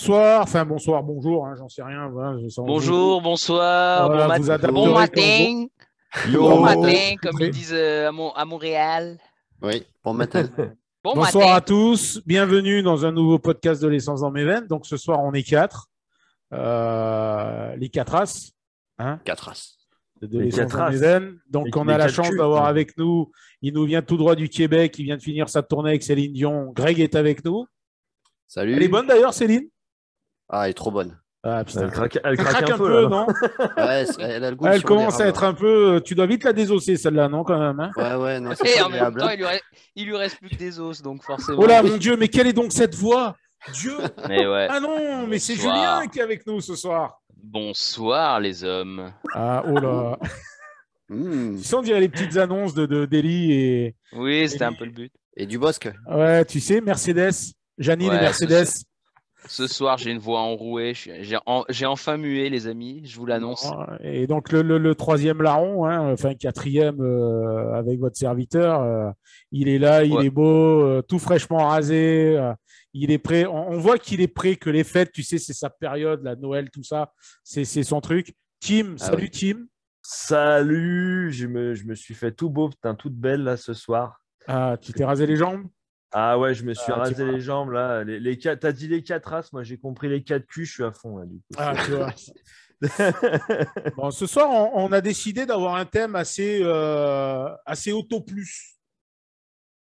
Bonsoir, enfin bonsoir, bonjour, hein, j'en sais rien. Voilà, Bonjour, bonsoir, voilà, bon, vous bon adapterez matin, bon comme vous matin, comme ils voudrez. disent à Montréal. Oui, bon matin. Bon Bonsoir matin. à tous, bienvenue dans un nouveau podcast de l'essence dans mes veines. Donc ce soir, on est quatre, les quatre as, hein, 4 as. de Les l'essence quatre dans mes as. veines. Donc on a Les la quatre chance culs. d'avoir avec nous, il nous vient tout droit du Québec, il vient de finir sa tournée avec Céline Dion. Greg est avec nous. Salut. Elle est bonne d'ailleurs, Céline? Ah, elle est trop bonne. Ah, putain. Elle craque un un peu, peu, là, non? Ouais, elle a le goût de Elle sirop commence à d'érable. être un peu. Tu dois vite la désosser, celle-là, non, quand même, hein? Ouais, non, c'est Et pas en même agréable. temps, il lui reste plus que des os, donc forcément. Oh là, mon Dieu, mais quelle est donc cette voix? Dieu! Mais ouais. Ah non, mais c'est Bonsoir. Julien qui est avec nous ce soir. Bonsoir les hommes. Ah, oh là. Mmh. Tu sais, on dirait les petites annonces d'Eli et. Oui, c'était un peu le but. Et du Bosque. Ouais, tu sais, Mercedes. Janine et Ouais, Mercedes. Ce soir, j'ai une voix enrouée. J'ai enfin mué, les amis. Je vous l'annonce. Et donc, le troisième larron, hein, enfin, quatrième avec votre serviteur, il est là, il Ouais. est beau, tout fraîchement rasé. Il est prêt. On voit qu'il est prêt, que les fêtes, tu sais, c'est sa période, la Noël, tout ça, c'est son truc. Tim, Ah salut oui. Tim. Salut, je me suis fait tout beau, putain, toute belle là ce soir. Ah, tu t'es rasé les jambes? Ah ouais, je me suis Ah, tu rasé vois. les jambes là. T'as dit les 4 as, moi j'ai compris les 4 culs, je suis à fond là du coup. Ah, tu vois. Bon, ce soir, on a décidé d'avoir un thème assez auto plus.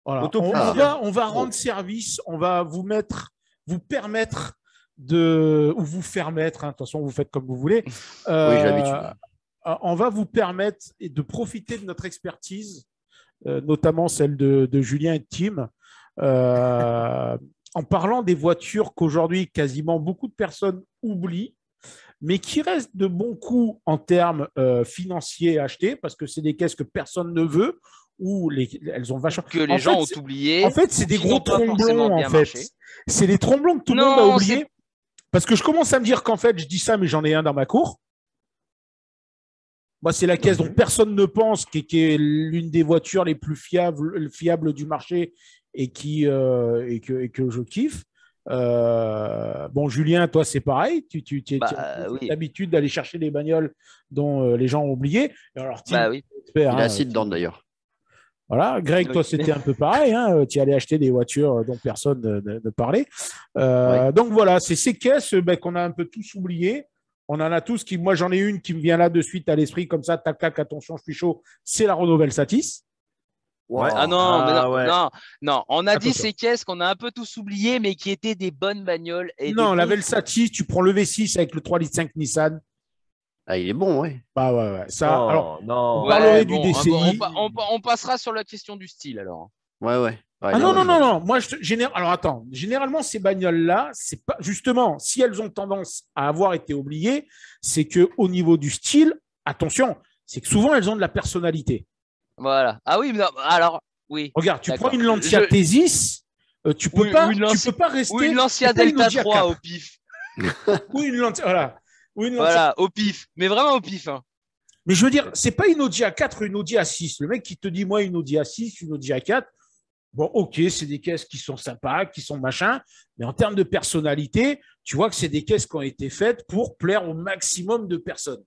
Voilà. Auto On, plus, on hein. va, on va rendre service, on va vous permettre ou vous faire mettre, hein, de toute façon, vous faites comme vous voulez. Oui, j'ai l'habitude. On va vous permettre de profiter de notre expertise, notamment celle de Julien et de Tim, en parlant des voitures qu'aujourd'hui, quasiment beaucoup de personnes oublient, mais qui restent de bons coups en termes financiers à acheter, parce que c'est des caisses que personne ne veut, ou elles ont vachement. Que les En gens fait, ont oublié. En fait, c'est ou des qui gros n'ont pas forcément tromblons, en bien fait. marché. C'est les tromblons que tout le monde a Non, oubliés. Parce que je commence à me dire qu'en fait, je dis ça, mais j'en ai un dans ma cour. Moi, c'est la caisse dont personne ne pense, qui est l'une des voitures les plus fiables du marché et que je kiffe. Bon, Julien, toi, c'est pareil. Tu as Oui. l'habitude d'aller chercher les bagnoles dont les gens ont oublié. Alors, Tim, Bah oui. expert, Il a hein, 6 dedans d'ailleurs. voilà. Greg, toi, Oui. c'était un peu pareil. Hein. Tu allais acheter des voitures dont personne ne parlait. Oui. Donc, voilà, c'est ces caisses qu'on a un peu tous oubliées. On en a tous qui, moi, j'en ai une qui me vient là de suite à l'esprit, comme ça, tac, tac, attention, je suis chaud. C'est la Renault Velsatis. Wow. Ah non, mais Ah non, ouais. non, on a dit Attention. ces caisses qu'on a un peu tous oubliées, mais qui étaient des bonnes bagnoles. Et Non, des la bons- Velsatis, tu prends le V6 avec le 3,5 litres Nissan. Ah, il est bon, ouais. Bah ouais. Ça, Non, alors, non. on parlerait du bon, DCI. on passera sur la question du style alors. Ouais. Ah non. Moi, alors attends. Généralement, ces bagnoles-là, c'est pas justement si elles ont tendance à avoir été oubliées, c'est que au niveau du style, attention, c'est que souvent elles ont de la personnalité. Voilà. Ah oui, mais non, alors oui. Regarde, tu D'accord. prends une Lancia Thesis, tu peux pas rester. Ou une Lancia c'est pas une Delta Audi 3 A4. au pif. Ou une Lancia, voilà. Ou une Lancia. Voilà, au pif. Mais vraiment au pif. Hein. Mais je veux dire, c'est pas une Audi A4 ou une Audi A6. Le mec qui te dit moi une Audi A6, une Audi A4. Bon, ok, c'est des caisses qui sont sympas, qui sont machin, mais en termes de personnalité, tu vois que c'est des caisses qui ont été faites pour plaire au maximum de personnes.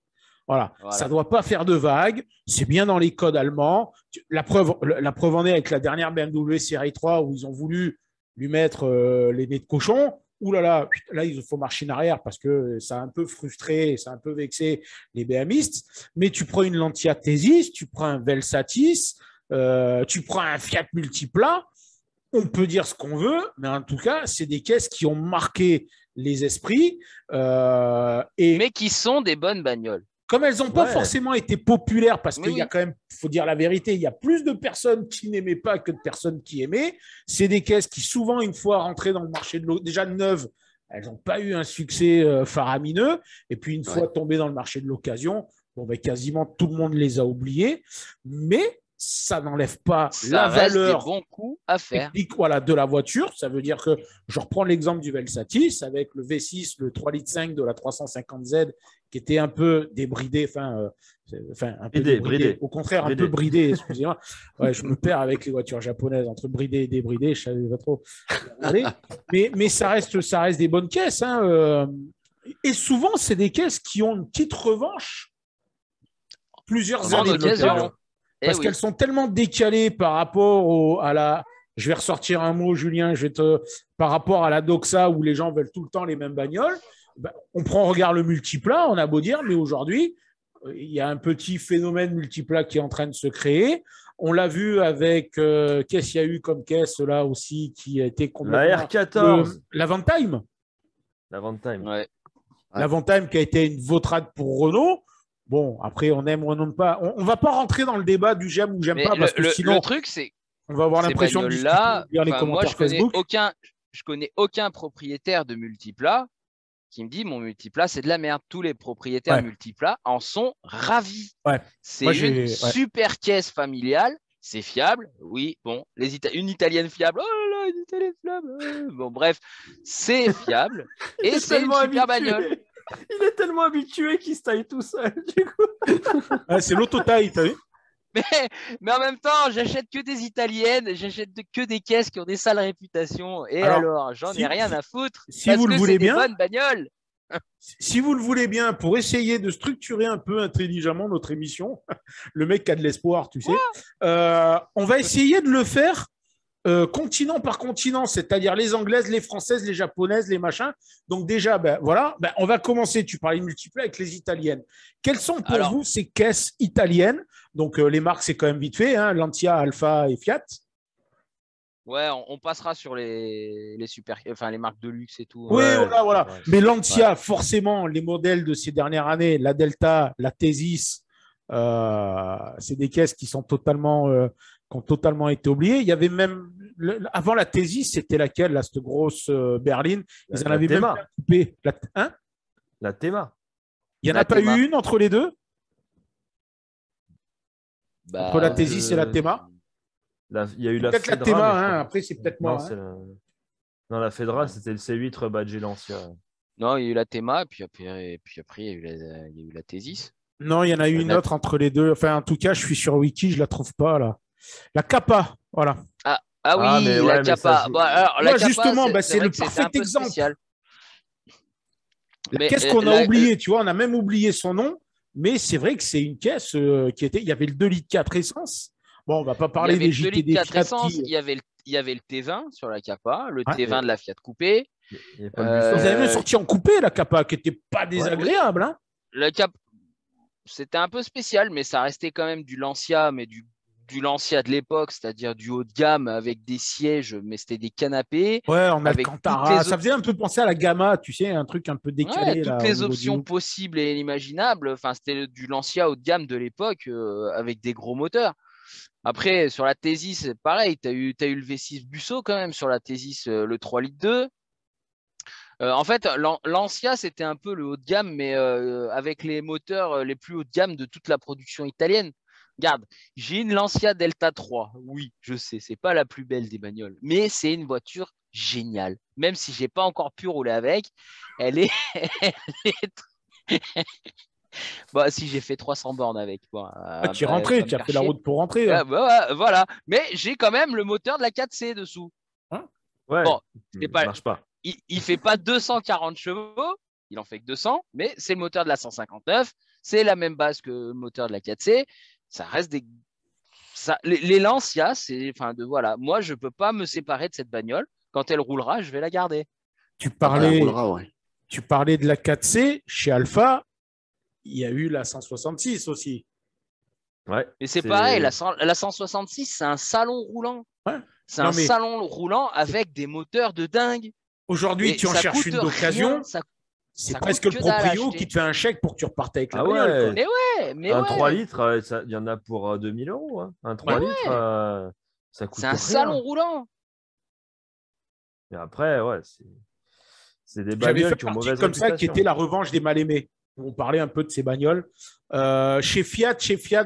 Voilà. Ça ne doit pas faire de vagues, c'est bien dans les codes allemands. La preuve en est avec la dernière BMW série 3 où ils ont voulu lui mettre les nez de cochon. Ouh là, il faut marcher en arrière parce que ça a un peu frustré, ça a un peu vexé les BMistes. Mais tu prends une Lancia Thesis, tu prends un Velsatis, tu prends un Fiat Multipla, on peut dire ce qu'on veut, mais en tout cas, c'est des caisses qui ont marqué les esprits. Mais qui sont des bonnes bagnoles. Comme elles n'ont pas forcément été populaires, parce qu'il y a quand même, il faut dire la vérité, il y a plus de personnes qui n'aimaient pas que de personnes qui aimaient. C'est des caisses qui, souvent, une fois rentrées dans le marché déjà neuves, elles n'ont pas eu un succès faramineux. Et puis, une fois tombées dans le marché de l'occasion, quasiment tout le monde les a oubliées. Mais ça n'enlève pas la valeur des bons coups à faire. technique, de la voiture. Ça veut dire que, je reprends l'exemple du Velsatis avec le V6, le 3,5 litres de la 350Z qui était un peu débridée, un peu Bridé. Au contraire, un peu bridée, excusez-moi. Ouais, je me perds avec les voitures japonaises, entre bridée et débridée, je ne savais pas trop. Mais ça reste des bonnes caisses. Hein. Et souvent, c'est des caisses qui ont une petite revanche plusieurs En années. occasion. Parce qu'elles sont tellement décalées par rapport à la. Je vais ressortir un mot, Julien, par rapport à la doxa où les gens veulent tout le temps les mêmes bagnoles. On regarde le multiplat, on a beau dire, mais aujourd'hui, il y a un petit phénomène multiplat qui est en train de se créer. On l'a vu avec qu'est-ce qu'il y a eu comme caisse là aussi qui a été complètement. La R14. L'Avantime. L'Avantime. Ouais. L'Avantime qui a été une vautrade pour Renault. Bon, après, on aime ou on n'aime pas. On ne va pas rentrer dans le débat du j'aime ou j'aime pas parce que sinon, le truc, c'est on va avoir l'impression de discuter, lire les commentaires moi, Facebook. Je connais aucun propriétaire de multiplat qui me dit mon multiplat, c'est de la merde. Tous les propriétaires multiplat en sont ravis. Ouais. C'est une super caisse familiale. C'est fiable, oui. Bon, une italienne fiable. Oh là là, une italienne fiable. Bon, bref, c'est fiable. Et c'est une super bagnole. Il est tellement habitué qu'il se taille tout seul, du coup. C'est l'auto-taille, t'as vu? Mais en même temps, j'achète que des italiennes, j'achète que des caisses qui ont des sales réputations. Et alors j'en ai rien à foutre. Si vous le voulez bien, bonnes bagnoles. Si vous le voulez bien, pour essayer de structurer un peu intelligemment notre émission, le mec qui a de l'espoir, tu sais, on va essayer de le faire continent par continent, c'est-à-dire les anglaises, les françaises, les japonaises, les machins. Donc déjà, on va commencer, tu parlais de multiplats avec les italiennes. Quelles sont pour vous ces caisses italiennes? Donc les marques, c'est quand même vite fait, hein, Lancia, Alfa et Fiat. Ouais, on passera sur les super, enfin les marques de luxe et tout. Oui, voilà. Mais Lancia, forcément, les modèles de ces dernières années, la Delta, la Thesis, c'est des caisses qui sont qui ont totalement été oubliées. Il y avait même avant la Thesis, c'était laquelle, là, cette grosse berline? Ils en avaient même pas coupé. La Théma. Il n'y en a pas eu une entre les deux? Entre la Thesis et la Théma? Il y a eu peut-être la Théma, après c'est peut-être moi. Non, la Fedra, c'était le C8 rebadgé Lancia. Non, il y a eu la Théma, et puis après, il y a eu la Thesis. Non, il y en a eu une autre entre les deux. Enfin, en tout cas, je suis sur Wiki, je la trouve pas là. La Kappa, voilà. Ah oui, la Kappa. Justement, c'est le parfait exemple. Qu'est-ce qu'on a oublié, tu vois, on a même oublié son nom, mais c'est vrai que c'est une caisse qui était. Il y avait le 2,4 litres essence. Bon, on va pas parler des JT des Fiat. Il y avait le T20 sur la Kappa, le T20 de la Fiat coupé. Vous avez même sorti en coupé la Kappa, qui n'était pas désagréable. Hein. La Kappa, c'était un peu spécial, mais ça restait quand même du Lancia, mais du Lancia de l'époque, c'est-à-dire du haut de gamme avec des sièges, mais c'était des canapés. Ouais, on a le Cantara. Ça faisait un peu penser à la Gamma, tu sais, un truc un peu décalé. Toutes les options possibles et inimaginables. Enfin, c'était du Lancia haut de gamme de l'époque avec des gros moteurs. Après, sur la Thesis, c'est pareil. Tu as eu le V6 Busso quand même sur la Thesis, le 3 litres 2. En fait, Lancia, c'était un peu le haut de gamme, mais avec les moteurs les plus haut de gamme de toute la production italienne. Regarde, j'ai une Lancia Delta 3. Oui, je sais, c'est pas la plus belle des bagnoles, mais c'est une voiture géniale. Même si j'ai pas encore pu rouler avec, elle est. Bah, si j'ai fait 300 bornes avec. Bon, tu es rentré, tu as fait la route pour rentrer. Hein. Voilà, mais j'ai quand même le moteur de la 4C dessous. Ouais, bon, marche pas. Il fait pas 240 chevaux, il en fait que 200, mais c'est le moteur de la 159, c'est la même base que le moteur de la 4C. Ça reste les Lancia, voilà. Moi, je peux pas me séparer de cette bagnole. Quand elle roulera, je vais la garder. Tu parlais de la 4C chez Alfa. Il y a eu la 166 aussi. Ouais. Mais c'est pareil, la 166, c'est un salon roulant. Ouais. C'est un salon roulant avec des moteurs de dingue. Aujourd'hui, tu en cherches une d'occasion. C'est presque le proprio qui te fait un chèque pour que tu repartes avec la bagnole. Mais un 3 litres, il y en a pour 2000 €. Hein. Un 3 litres, ça coûte rien. C'est un salon roulant. Et après, c'est des bagnoles qui ont mauvaise réputation. Comme ça, qui était la revanche des mal-aimés. On parlait un peu de ces bagnoles. Chez Fiat, il y a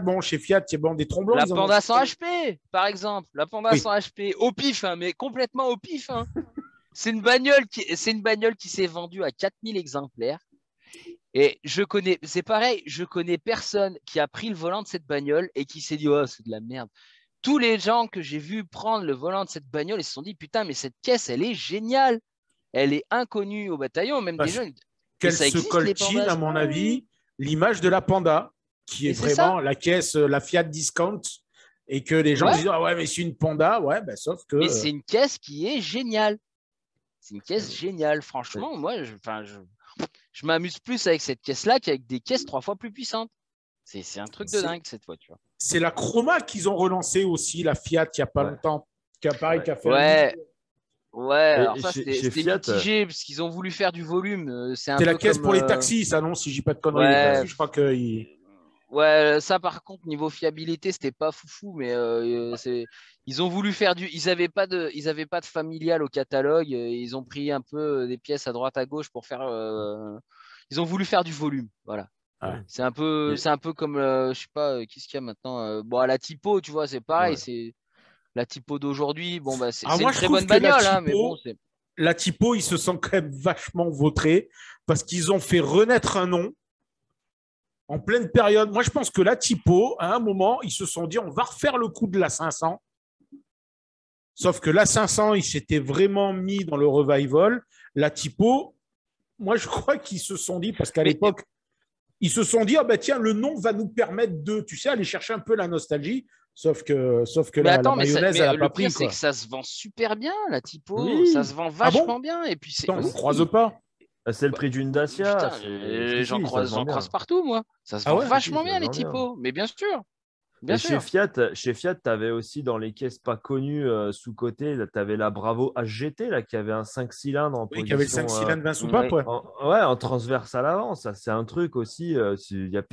des tromblons. La Panda 100 HP, par exemple. La Panda 100 HP, au pif, hein, mais complètement au pif. Hein. C'est une bagnole qui s'est vendue à 4000 exemplaires. Et c'est pareil, je connais personne qui a pris le volant de cette bagnole et qui s'est dit, oh, c'est de la merde. Tous les gens que j'ai vus prendre le volant de cette bagnole, ils se sont dit, putain, mais cette caisse, elle est géniale. Elle est inconnue au bataillon, même des gens. Qu'elle se coltine, à mon avis, l'image de la Panda, qui est vraiment la caisse, la Fiat Discount, et que les gens disent, ah ouais, mais c'est une Panda, ouais, ben, sauf que. Mais c'est une caisse qui est géniale. C'est une caisse géniale. Franchement, moi, je m'amuse plus avec cette caisse-là qu'avec des caisses 3 fois plus puissantes. C'est un truc de dingue, cette voiture. C'est la Chroma qu'ils ont relancé aussi, la Fiat, il n'y a pas longtemps. Qui a fait alors ça, c'était mitigé, parce qu'ils ont voulu faire du volume. C'est la caisse pour les taxis, ça, non, si je dis pas de conneries. Ouais. Je crois que. Ouais, ça, par contre, niveau fiabilité, c'était pas foufou, mais ils ont voulu faire ils avaient pas de familial au catalogue. Ils ont pris un peu des pièces à droite à gauche pour faire. Ils ont voulu faire du volume, voilà. Ouais. C'est un peu comme, je sais pas, qu'est-ce qu'il y a maintenant. Bon, à la typo, tu vois, c'est pareil. C'est la typo d'aujourd'hui. Bon, bah, c'est une très bonne bagnole, hein, mais bon, la typo, ils se sont quand même vachement vautrés parce qu'ils ont fait renaître un nom en pleine période. Moi, je pense que la typo, à un moment, ils se sont dit, on va refaire le coup de la 500. Sauf que la 500, ils s'étaient vraiment mis dans le revival. La typo, moi, je crois qu'ils se sont dit, parce qu'à l'époque, ils se sont dit, ah ben tiens, le nom va nous permettre de, tu sais, aller chercher un peu la nostalgie. Sauf que la mayonnaise, elle n'a pas pris. Le pire, c'est que ça se vend super bien, la typo. Oui. Ça se vend vachement bien. Et puis, on ne croise pas. C'est le prix d'une Dacia. J'en croise partout, moi. Ça se vend vachement bien, les typos. Mais bien sûr. Chez Fiat, tu avais aussi dans les caisses pas connues sous-côté, tu avais la Bravo HGT là, qui avait un 5 cylindres en position. Qui avait le 5 cylindres 20 soupapes, en transverse à l'avant. Ça, c'est un truc aussi. Il n'y a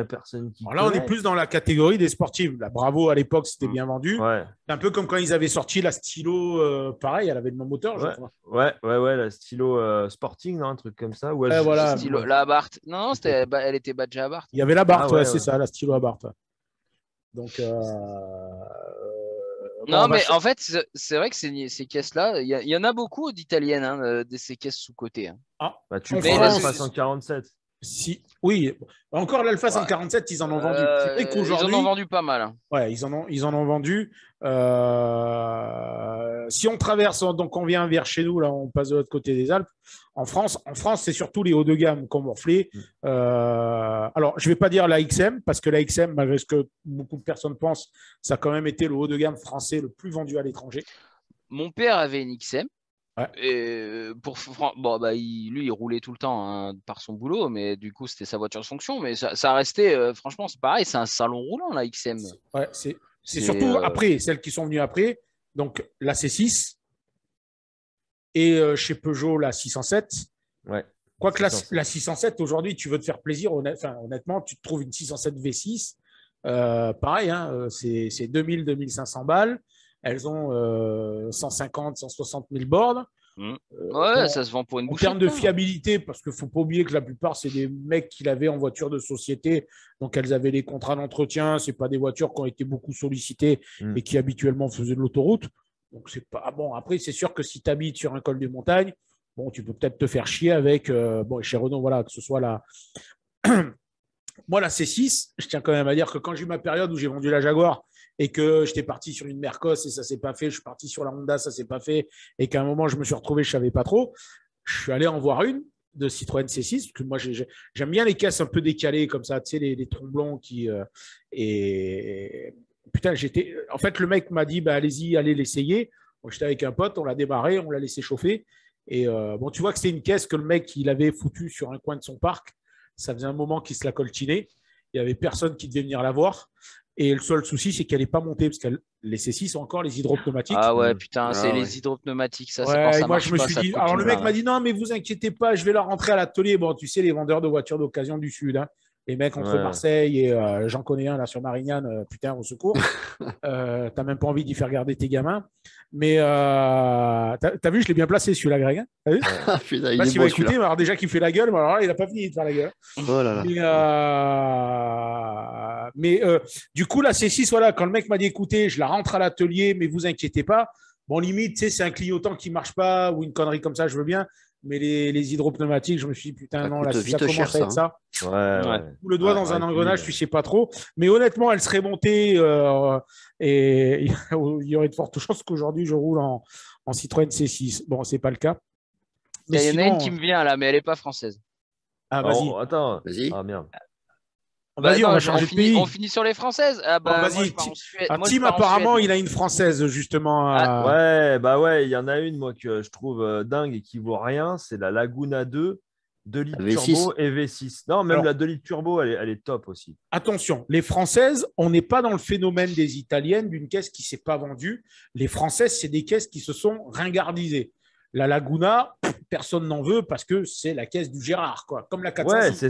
personne qui. Alors là, on est plus dans la catégorie des sportives. La Bravo, à l'époque, c'était bien vendu. C'est un peu comme quand ils avaient sorti la Stylo, pareil, elle avait le même moteur, je crois. Ouais, la Stylo Sporting, non, un truc comme ça. Voilà. La Abarth. Non, elle était badgée Abarth. Il y avait la Abarth, c'est ça, la Stylo Abarth. Donc, non, mais en fait, c'est vrai que ces caisses-là, il y en a beaucoup d'italiennes, de ces caisses sous-côté. Hein. Bah, tu prends l'Alpha 147. Oui, encore l'Alpha 147, ils en ont vendu. Ils en ont vendu pas mal. Hein. Ouais, ils en ont vendu. Si on traverse, donc on vient vers chez nous, là, on passe de l'autre côté des Alpes. En France, c'est surtout les hauts de gamme qu'on morflé. Alors, je ne vais pas dire la XM, parce que la XM, malgré ce que beaucoup de personnes pensent, ça a quand même été le haut de gamme français le plus vendu à l'étranger. Mon père avait une XM. Ouais. Et lui, il roulait tout le temps hein, par son boulot, mais du coup, c'était sa voiture de fonction. Mais ça restait, franchement, c'est pareil, c'est un salon roulant, la XM. Ouais, c'est surtout après, celles qui sont venues après. Donc, la C6 et chez Peugeot, la 607. Ouais. Quoique la 607, aujourd'hui, tu veux te faire plaisir, honnêtement, tu te trouves une 607 V6. Pareil, hein, c'est 2000-2500 balles. Elles ont 150, 160 000 bornes. Ça se vend pour une bouchée. En termes de fiabilité, parce qu'il ne faut pas oublier que la plupart, c'est des mecs qui l'avaient en voiture de société. Donc, elles avaient les contrats d'entretien. Ce n'est pas des voitures qui ont été beaucoup sollicitées et qui habituellement faisaient de l'autoroute. Donc, c'est pas bon. Après, c'est sûr que si tu habites sur un col de montagne, bon, tu peux peut-être te faire chier avec. Chez Renault, voilà, que ce soit la. Moi, la C6, je tiens quand même à dire que quand j'ai eu ma période où j'ai vendu la Jaguar et que j'étais parti sur une Mercos et ça ne s'est pas fait, je suis parti sur la Honda, ça ne s'est pas fait, et qu'à un moment, je me suis retrouvé, je ne savais pas trop, je suis allé en voir une de Citroën C6, parce que moi, j'aime bien les caisses un peu décalées comme ça, tu sais, les tromblons qui… et putain, en fait, le mec m'a dit, bah, allez-y, allez l'essayer. Bon, j'étais avec un pote, on l'a démarré, on l'a laissé chauffer. Et tu vois que c'était une caisse que le mec, il avait foutue sur un coin de son parc. Ça faisait un moment qu'il se la coltinait. Il n'y avait personne qui devait venir la voir. Et le seul souci, c'est qu'elle n'est pas montée, parce que les C6 sont encore les hydropneumatiques. Ah ouais, putain, c'est les hydropneumatiques. Ça, moi, je me suis dit… Alors, le mec m'a dit, non, mais vous inquiétez pas, je vais la rentrer à l'atelier. Bon, tu sais, les vendeurs de voitures d'occasion du Sud, hein. Les mecs entre Marseille et j'en connais un là sur Marignane, putain, au secours. T'as même pas envie d'y faire garder tes gamins. Mais t'as vu, je l'ai bien placé celui-là, Greg. Hein, t'as vu il va écouter, mais alors déjà qu'il fait la gueule, mais alors là, il n'a pas fini de faire la gueule. Oh là là. Mais du coup, la C6, voilà, quand le mec m'a dit écoutez, je la rentre à l'atelier, mais vous inquiétez pas. Bon, limite, tu sais, c'est un clignotant qui ne marche pas ou une connerie comme ça, je veux bien. Mais les hydropneumatiques, je me suis dit, putain, Ça non, là, coûte si ça vite cher, commence à être ça, ça, Ouais. ou le doigt Ouais, dans un et puis, engrenage, tu sais pas trop. Mais honnêtement, elle serait montée et il y aurait de fortes chances qu'aujourd'hui, je roule en Citroën C6. Bon, c'est pas le cas. Mais Il y en a une sinon, qui me vient là, mais elle n'est pas française. vas-y. Attends. Vas-y. Ah merde. Vas-y, non, on va changer de pays. on finit sur les françaises. Ah Bon, bah, moi, vas-y. je pars en Suède. Ah, Moi, je Tim, pars en apparemment, Suède. il a une française, justement. Ouais, bah ouais, il y en a une, moi, que je trouve dingue et qui vaut rien. C'est la Laguna 2, 2 litres V6. turbo et V6. Non, même Alors, la 2 litres turbo, elle est top aussi. Attention, les Françaises, on n'est pas dans le phénomène des Italiennes d'une caisse qui ne s'est pas vendue. Les Françaises, c'est des caisses qui se sont ringardisées. La Laguna, personne n'en veut parce que c'est la caisse du Gérard, quoi, comme la 406. Ouais, c'est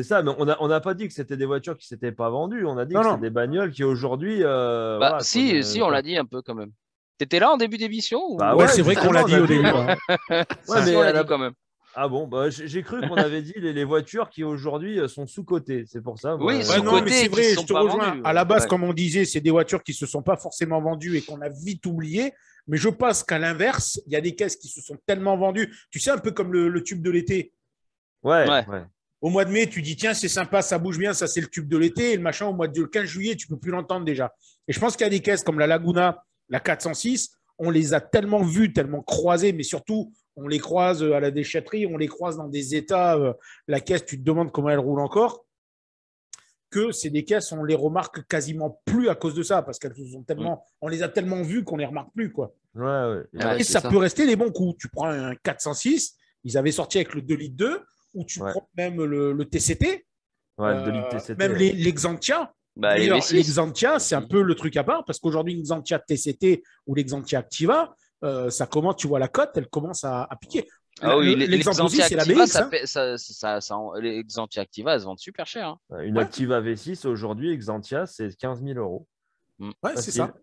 ça. Mais on n'a pas dit que c'était des voitures qui ne s'étaient pas vendues. On a dit Non, que non. c'était des bagnoles qui aujourd'hui. Bah, voilà, si, on l'a dit un peu quand même. T'étais là en début d'émission ou... Bah Ouais, c'est vrai qu'on l'a dit au début. Ouais, Ouais, mais on l'a elle a- dit quand même. Ah bon, bah, j'ai cru qu'on avait dit les voitures qui aujourd'hui sont sous-cotées. C'est pour ça. Oui, Ouais, sous-cotées non, mais c'est qui vrai, se je sont te pas rejoins. vendues. À la base, Ouais. comme on disait, c'est des voitures qui ne se sont pas forcément vendues et qu'on a vite oubliées. Mais je pense qu'à l'inverse, il y a des caisses qui se sont tellement vendues. Tu sais, un peu comme le tube de l'été. Ouais. Ouais. Au mois de mai, tu dis, tiens, c'est sympa, ça bouge bien, ça c'est le tube de l'été. Et le machin, au mois de le 15 juillet, tu ne peux plus l'entendre déjà. Et je pense qu'il y a des caisses comme la Laguna, la 406, on les a tellement vues, tellement croisées, mais surtout, on les croise à la déchetterie, on les croise dans des états. La caisse, tu te demandes comment elle roule encore. Que c'est des caisses, on les remarque quasiment plus à cause de ça, parce qu'elles sont tellement, on les a tellement vues qu'on les remarque plus, quoi. Ouais. Ah ouais, Et c'est ça ça. peut rester des bons coups. Tu prends un 406, ils avaient sorti avec le 2 litres 2, ou tu Ouais. prends même le TCT, Ouais, le 2 litres TCT. même Ouais. les Xantia. Bah, les D'ailleurs, V6. les Xantia, c'est un peu le truc à part, parce qu'aujourd'hui, une Xantia TCT ou l'Xantia Activa, ça commence, tu vois la cote, elle commence à piquer. Ah oui, les L'exemple aussi, c'est la Xantia BX. Activa, les Xantia Activa, elles se vendent super cher. Hein. Une Activa V6 aujourd'hui, Xantia, c'est 15 000 euros. Ouais, c'est Facile. ça.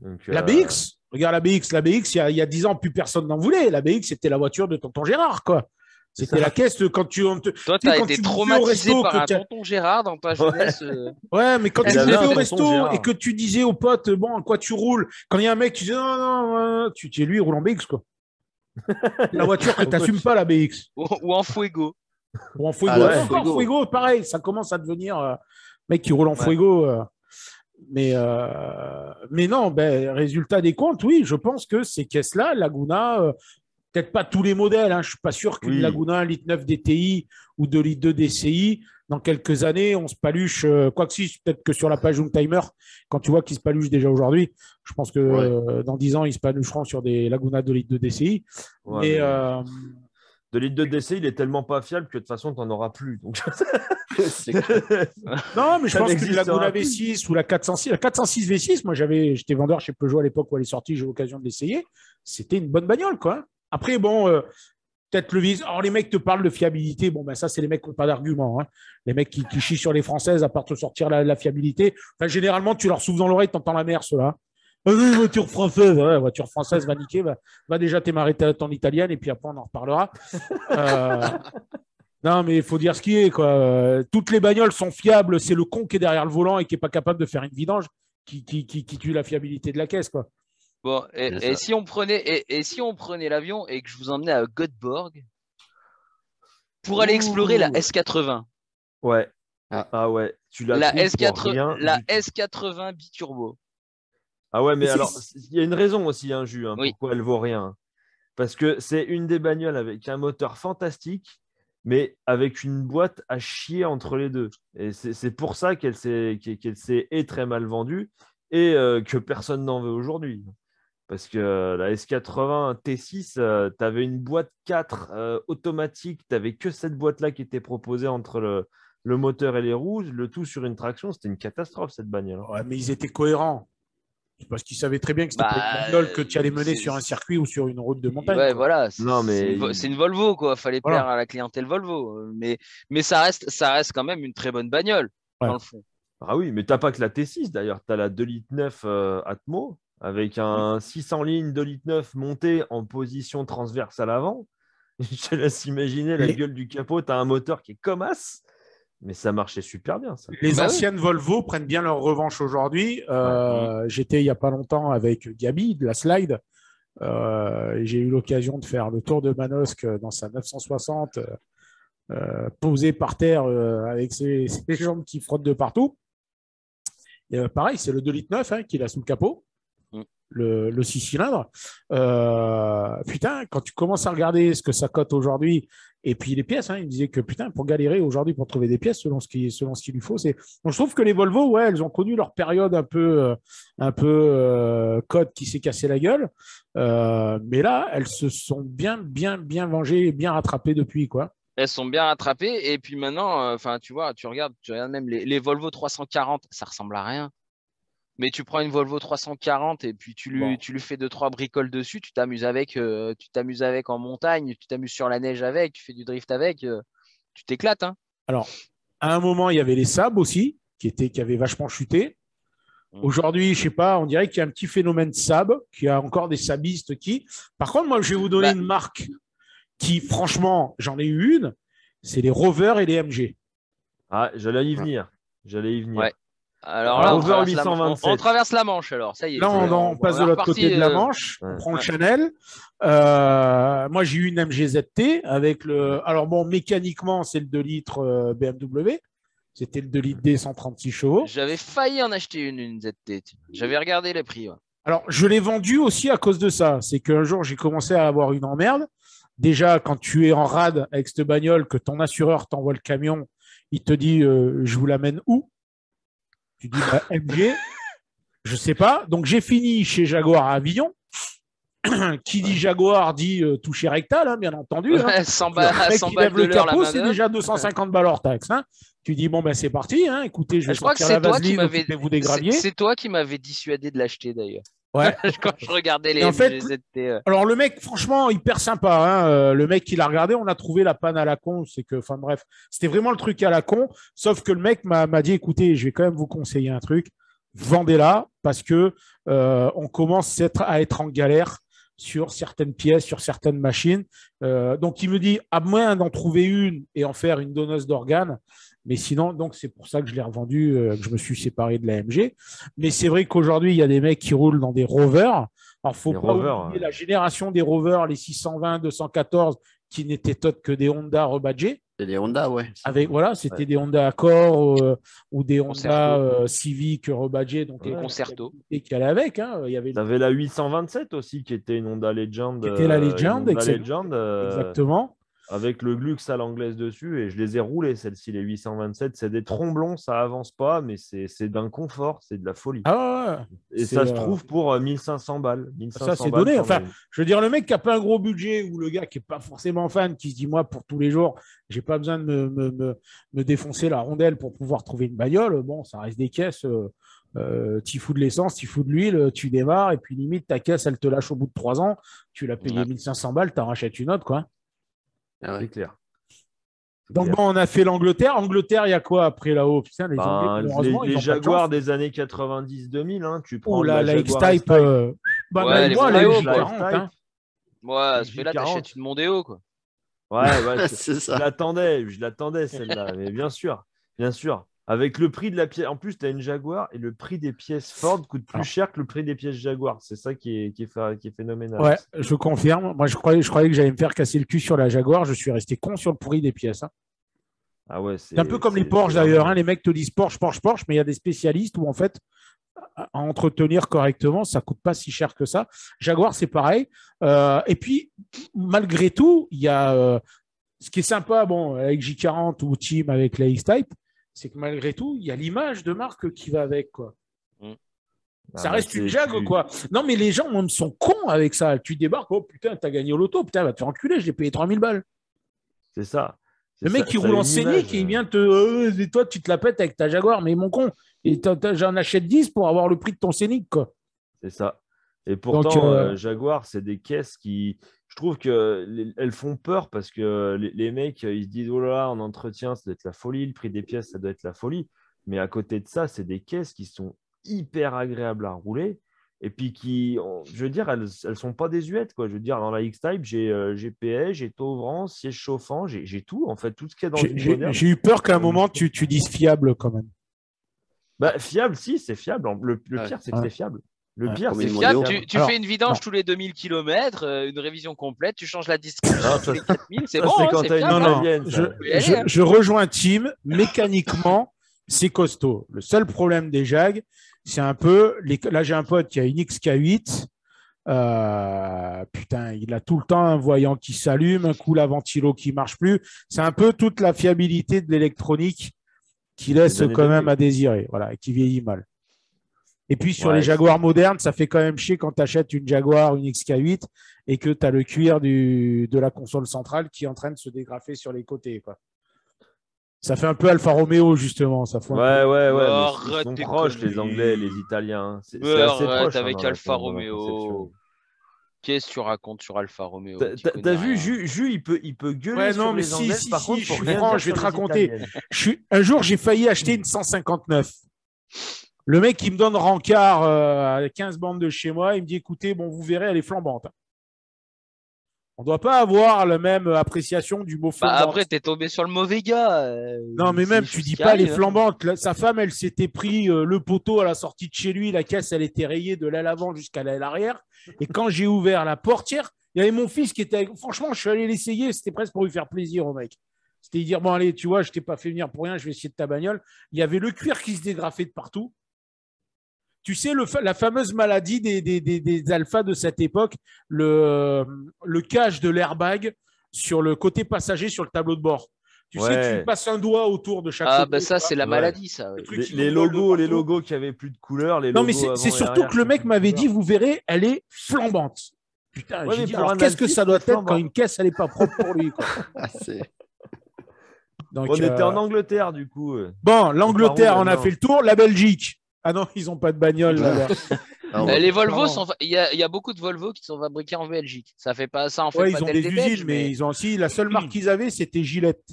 Donc, La BX, regarde la BX. La BX, il y a 10 ans, plus personne n'en voulait. La BX, c'était la voiture de tonton Gérard, quoi. C'était ça. la caisse quand tu. Toi, tu sais, t'as quand été tu bouffais au traumatisé resto, par que un tu as- tonton Gérard dans ta jeunesse. Ouais, mais quand Il tu avait bouffais un au tonton resto Gérard. et que tu disais aux potes, bon, en quoi tu roules, quand il y a un mec qui dit non, non, tu dis lui, il roule en BX, quoi. La voiture que tu n'assumes pas, la BX. ou en Fuego. Ou en Fuego. Ah, ouais, Encore Fuego. Fuego, pareil, ça commence à devenir mec qui roule en Ouais. Fuego. Mais non, résultat des comptes, oui, je pense que ces caisses-là, Laguna, peut-être pas tous les modèles, hein, je ne suis pas sûr qu'une Oui. Laguna 1,9 litre DTI ou 2 litres 2 DCI, dans quelques années, on se paluche, quoi que si, peut-être que sur la page Youngtimer, quand tu vois qu'ils se paluchent déjà aujourd'hui, je pense que dans 10 ans, ils se palucheront sur des Laguna 2 litres 2 DCI. Ouais, mais mais 2 litres de DC, il est tellement pas fiable que de toute façon, tu n'en auras plus. Donc... C'est clair. non, mais je Ça pense que la n'existera Laguna plus. V6 ou la 406, la 406 V6, moi j'étais vendeur chez Peugeot à l'époque où elle est sortie, j'ai eu l'occasion de l'essayer. C'était une bonne bagnole, quoi. Après, bon, peut-être le vis. Alors, les mecs te parlent de fiabilité. Bon, ça, c'est les mecs qui n'ont pas d'argument. Hein. Les mecs qui chient sur les Françaises, à part te sortir la fiabilité. Enfin, généralement, tu leur souffles dans l'oreille, tu entends la mère, ceux-là. Ah oui, voiture française. Ouais, voiture française, va niquer. Va déjà t'émarrer ton italienne et puis après, on en reparlera. Non, mais il faut dire ce qui est, quoi. Toutes les bagnoles sont fiables. C'est le con qui est derrière le volant et qui n'est pas capable de faire une vidange qui tue la fiabilité de la caisse, quoi. Bon, et si on prenait l'avion et que je vous emmenais à Göteborg pour aller explorer la S80. Ouais. Ah. Ouais. Tu la La trouves pour rien S80, la du tout. S80 biturbo. Ah ouais, mais Mais alors, il y a une raison aussi, hein, Jus, Oui. pourquoi elle vaut rien. Parce que c'est une des bagnoles avec un moteur fantastique, mais avec une boîte à chier entre les deux. Et c'est pour ça qu'elle s'est est très mal vendue et que personne n'en veut aujourd'hui. Parce que la S80 T6, tu avais une boîte 4 automatique, tu n'avais que cette boîte-là qui était proposée entre le moteur et les roues, le tout sur une traction. C'était une catastrophe, cette bagnole. Ouais, mais ils étaient cohérents. Parce qu'ils savaient très bien que c'était pas une bagnole que tu allais mener sur un circuit ou sur une route de montagne. Ouais, quoi. voilà. Non, mais C'est une Volvo, quoi. Fallait Voilà. plaire à la clientèle Volvo. Mais ça reste quand même une très bonne bagnole, Ouais. dans le fond. Ah oui, mais tu n'as pas que la T6 d'ailleurs. Tu as la 2,9 litres Atmo avec un 600 lignes 2,9 litres monté en position transverse à l'avant. Je te laisse imaginer la gueule du capot. Tu as un moteur qui est comme as, mais ça marchait super bien. Ça. Les Bah oui. anciennes Volvo prennent bien leur revanche aujourd'hui. J'étais il n'y a pas longtemps avec Gabi de la Slide J'ai eu l'occasion de faire le tour de Manosque dans sa 960, posé par terre avec ses jambes qui frottent de partout. Et, pareil, c'est le 2,9 litres qu'il a sous le capot, le 6 cylindres. Putain, quand tu commences à regarder ce que ça cote aujourd'hui, et puis les pièces, il me disait que putain, pour galérer aujourd'hui pour trouver des pièces selon ce qu'il lui faut, c'est. Donc je trouve que les Volvo, ouais, elles ont connu leur période un peu code qui s'est cassé la gueule, mais là, elles se sont bien vengées et bien rattrapées depuis, quoi. Elles sont bien rattrapées. Et puis maintenant, tu vois, tu regardes même les Volvo 340, ça ressemble à rien. Mais tu prends une Volvo 340 et puis tu lui fais 2-3 bricoles dessus, tu t'amuses avec en montagne, tu t'amuses sur la neige avec, tu fais du drift avec, tu t'éclates. Hein. Alors, à un moment, il y avait les Saab aussi, qui avaient vachement chuté. Aujourd'hui, je sais pas, on dirait qu'il y a un petit phénomène Saab, qu'il y a encore des Saabistes qui. Par contre, moi, je vais vous donner une marque qui, franchement, j'en ai eu une, c'est les Rover et les MG. Ah, j'allais y venir. Ouais. Alors là, on traverse la Manche, alors, ça y est. Là, on passe de l'autre côté de la Manche, on prend le Chanel. Moi, j'ai eu une MG ZT avec le. Alors, bon, mécaniquement, c'est le 2 litres BMW. C'était le 2 litres D 136 chevaux. J'avais failli en acheter une ZT. J'avais regardé les prix. Ouais. Alors, je l'ai vendu aussi à cause de ça. C'est qu'un jour, j'ai commencé à avoir une emmerde. Déjà, quand tu es en rade avec cette bagnole, que ton assureur t'envoie le camion, il te dit je vous l'amène où? Tu dis MG, je sais pas. Donc j'ai fini chez Jaguar à Avignon. Qui dit Jaguar dit toucher rectal, bien entendu. Ouais, 100 balles, le mec 100 qui balles lève de le l'heure, capot, la c'est déjà 250 balles hors taxe. Tu dis bon c'est parti. Écoutez, je vais crois que sortir c'est la toi qui vaseline, occupez-vous des graviers. C'est toi qui m'avais dissuadé de l'acheter d'ailleurs. Ouais. Quand je regardais les en fait, ZT. Alors le mec, franchement, hyper sympa. Le mec qui l'a regardé, on a trouvé la panne à la con. C'est que, enfin bref, c'était vraiment le truc à la con. Sauf que le mec m'a dit, écoutez, je vais quand même vous conseiller un truc. Vendez-la parce que on commence à être en galère sur certaines pièces, sur certaines machines. Donc il me dit, à moins d'en trouver une et en faire une donneuse d'organes. Mais sinon, donc c'est pour ça que je l'ai revendu, que je me suis séparé de la MG. Mais c'est vrai qu'aujourd'hui, il y a des mecs qui roulent dans des Rovers. Alors, faut pas oublier la génération des Rovers, les 620, 214, qui n'étaient autres que des Honda rebadgés. C'était des Honda, ouais. C'était des Honda Accord ou des Honda Civic rebadgés. Donc, les Concerto. Et qui allaient avec. Tu avais la 827 aussi, qui était une Honda Legend. Qui était la Legend, exactement. Avec le Glux à l'anglaise dessus, et je les ai roulés, celles-ci, les 827. C'est des tromblons, ça avance pas, mais c'est d'un confort, c'est de la folie. Ah ouais. Et ça se trouve pour 1500 balles. 1500 ça, c'est donné. Enfin, je veux dire, le mec qui n'a pas un gros budget ou le gars qui n'est pas forcément fan, qui se dit, moi, pour tous les jours, j'ai pas besoin de me défoncer la rondelle pour pouvoir trouver une bagnole. Bon, ça reste des caisses. Tu fous de l'essence, tu fous de l'huile, tu démarres, et puis limite, ta caisse, elle te lâche au bout de 3 ans. Tu l'as payé 1500 balles, tu en rachètes une autre, quoi. Ah ouais. C'est clair. Donc bon, on a fait l'Angleterre. Angleterre, il y a quoi après là-haut? Putain, les Anglais, les Jaguars des années 90-2000, tu prends la X-Type. Ouais, la X40. Ouais, celui-là, t'achètes une Mondeo, quoi. Ouais, c'est ça. Je l'attendais celle-là, mais bien sûr. Avec le prix de la pièce. En plus, tu as une Jaguar et le prix des pièces Ford coûte plus cher que le prix des pièces Jaguar. C'est ça qui est phénoménal. Ouais, je confirme. Moi, je croyais que j'allais me faire casser le cul sur la Jaguar. Je suis resté con sur le prix des pièces. Ah ouais, c'est un peu comme les Porsche d'ailleurs. Les mecs te disent Porsche, mais il y a des spécialistes où en fait, à entretenir correctement, ça ne coûte pas si cher que ça. Jaguar, c'est pareil. Et puis, malgré tout, il y a ce qui est sympa, avec J40 ou Team avec la X-Type, c'est que malgré tout, il y a l'image de marque qui va avec, quoi. Ça reste une Jag, quoi. Non, mais les gens même sont cons avec ça. Tu débarques, oh putain, t'as gagné au loto, putain, va te faire enculer, je l'ai payé 3000 balles. C'est ça. Le mec qui roule en Scénic, il vient et toi, tu te la pètes avec ta Jaguar, mais mon con, j'en achète 10 pour avoir le prix de ton Scénic, quoi. C'est ça. Et pourtant, Jaguar, c'est des caisses qui. Je trouve qu'elles font peur parce que les mecs, ils se disent oh là là, en entretien, ça doit être la folie, le prix des pièces, ça doit être la folie. Mais à côté de ça, c'est des caisses qui sont hyper agréables à rouler et puis je veux dire, elles ne sont pas désuètes, quoi. Je veux dire, dans la X-Type, j'ai GPS, j'ai taux ouvrant, siège chauffant, j'ai tout, en fait, tout ce qu'il y a dans une moderne. J'ai eu peur qu'à un moment, tu dises fiable quand même. Fiable, si, c'est fiable. Le pire, c'est que c'est fiable. Le Ouais. pire, Combien c'est de qu'il y a- modèles Tu Alors, fais une vidange non. tous les 2000 km, une révision complète, tu changes la distribution Non, tous ça, les 4000, c'est ça, bon, c'est hein, quand c'est t'as une fiable. Non, non, italienne. je, ça. Faut y aller, hein. je rejoins Tim. Mécaniquement, c'est costaud. Le seul problème des Jag, c'est un peu. Là, j'ai un pote qui a une XK8. Putain, il a tout le temps un voyant qui s'allume, un coup la ventilo qui marche plus. C'est un peu toute la fiabilité de l'électronique qui laisse Les années quand même 2000. à désirer, voilà, et qui vieillit mal. Et puis sur Ouais, les Jaguars modernes, ça fait quand même chier quand tu achètes une Jaguar, une XK8 et que tu as le cuir de la console centrale qui est en train de se dégrafer sur les côtés, quoi. Ça fait un peu Alfa Romeo, justement. Ça fait un Ouais, peu... ouais, Mais mais ils arrête sont tes proches, les conneries. Anglais, les Italiens. Mais C'est assez arrête proche hein, avec dans la Alfa dans la conception. Romeo. Qu'est-ce que tu racontes sur Alfa Romeo? Tu T'as connais vu, rien. Jus, il peut gueuler Ouais, sur non, mais les si, Anglaises, si, par si, contre, je faut suis rien franc, dire je vais sur te les raconter. Italiennes. Un jour, j'ai failli acheter une 159. Le mec qui me donne rencard à 15 bandes de chez moi, il me dit écoutez, bon, vous verrez, elle est flambante. On ne doit pas avoir la même appréciation du mot Bah flambante. après, t'es tombé sur le mauvais gars. Non, mais c'est même, des tu choses dis qui pas elle est arrivent, hein. flambante. Sa femme, elle s'était pris le poteau à la sortie de chez lui. La caisse, elle était rayée de l'aile avant jusqu'à l'aile arrière. Et quand j'ai ouvert la portière, il y avait mon fils qui était avec... Franchement, je suis allé l'essayer. C'était presque pour lui faire plaisir au mec. C'était dire bon, allez, tu vois, je t'ai pas fait venir pour rien. Je vais essayer de ta bagnole. Il y avait le cuir qui se dégrafait de partout. Tu sais, la fameuse maladie des alphas de cette époque, le cache de l'airbag sur le côté passager sur le tableau de bord. Tu sais, tu Ouais, passes un doigt autour de chaque Ah, côté. bah ça, tu vois. c'est la ouais. maladie, ça. Le Ouais. truc qui Les m'envole de logos, les partout. logos qui avaient plus de couleur, les Non, mais logos c'est avant et surtout arrière que le qui mec ont plus de m'avait dit, couleur. vous verrez, elle est flambante. Putain, Ouais, j'ai mais dit, pour alors un qu'est-ce que Alphys, ça doit c'est être quand flambant. une caisse, elle n'est pas propre pour lui, quoi. Ah, c'est- Donc, On était en Angleterre, du coup. bon, l'Angleterre, part où, on a maintenant fait le tour. La Belgique. Ah non, ils n'ont pas de bagnole là-bas. Ah, Les ouais. Volvo Clairement. il y a beaucoup de Volvo qui sont fabriqués en Belgique. Ça fait pas ça, en fait Ouais, pas ils ont d'elle des des usines, Belges, mais ils ont aussi la seule marque qu'ils avaient, c'était Gillette.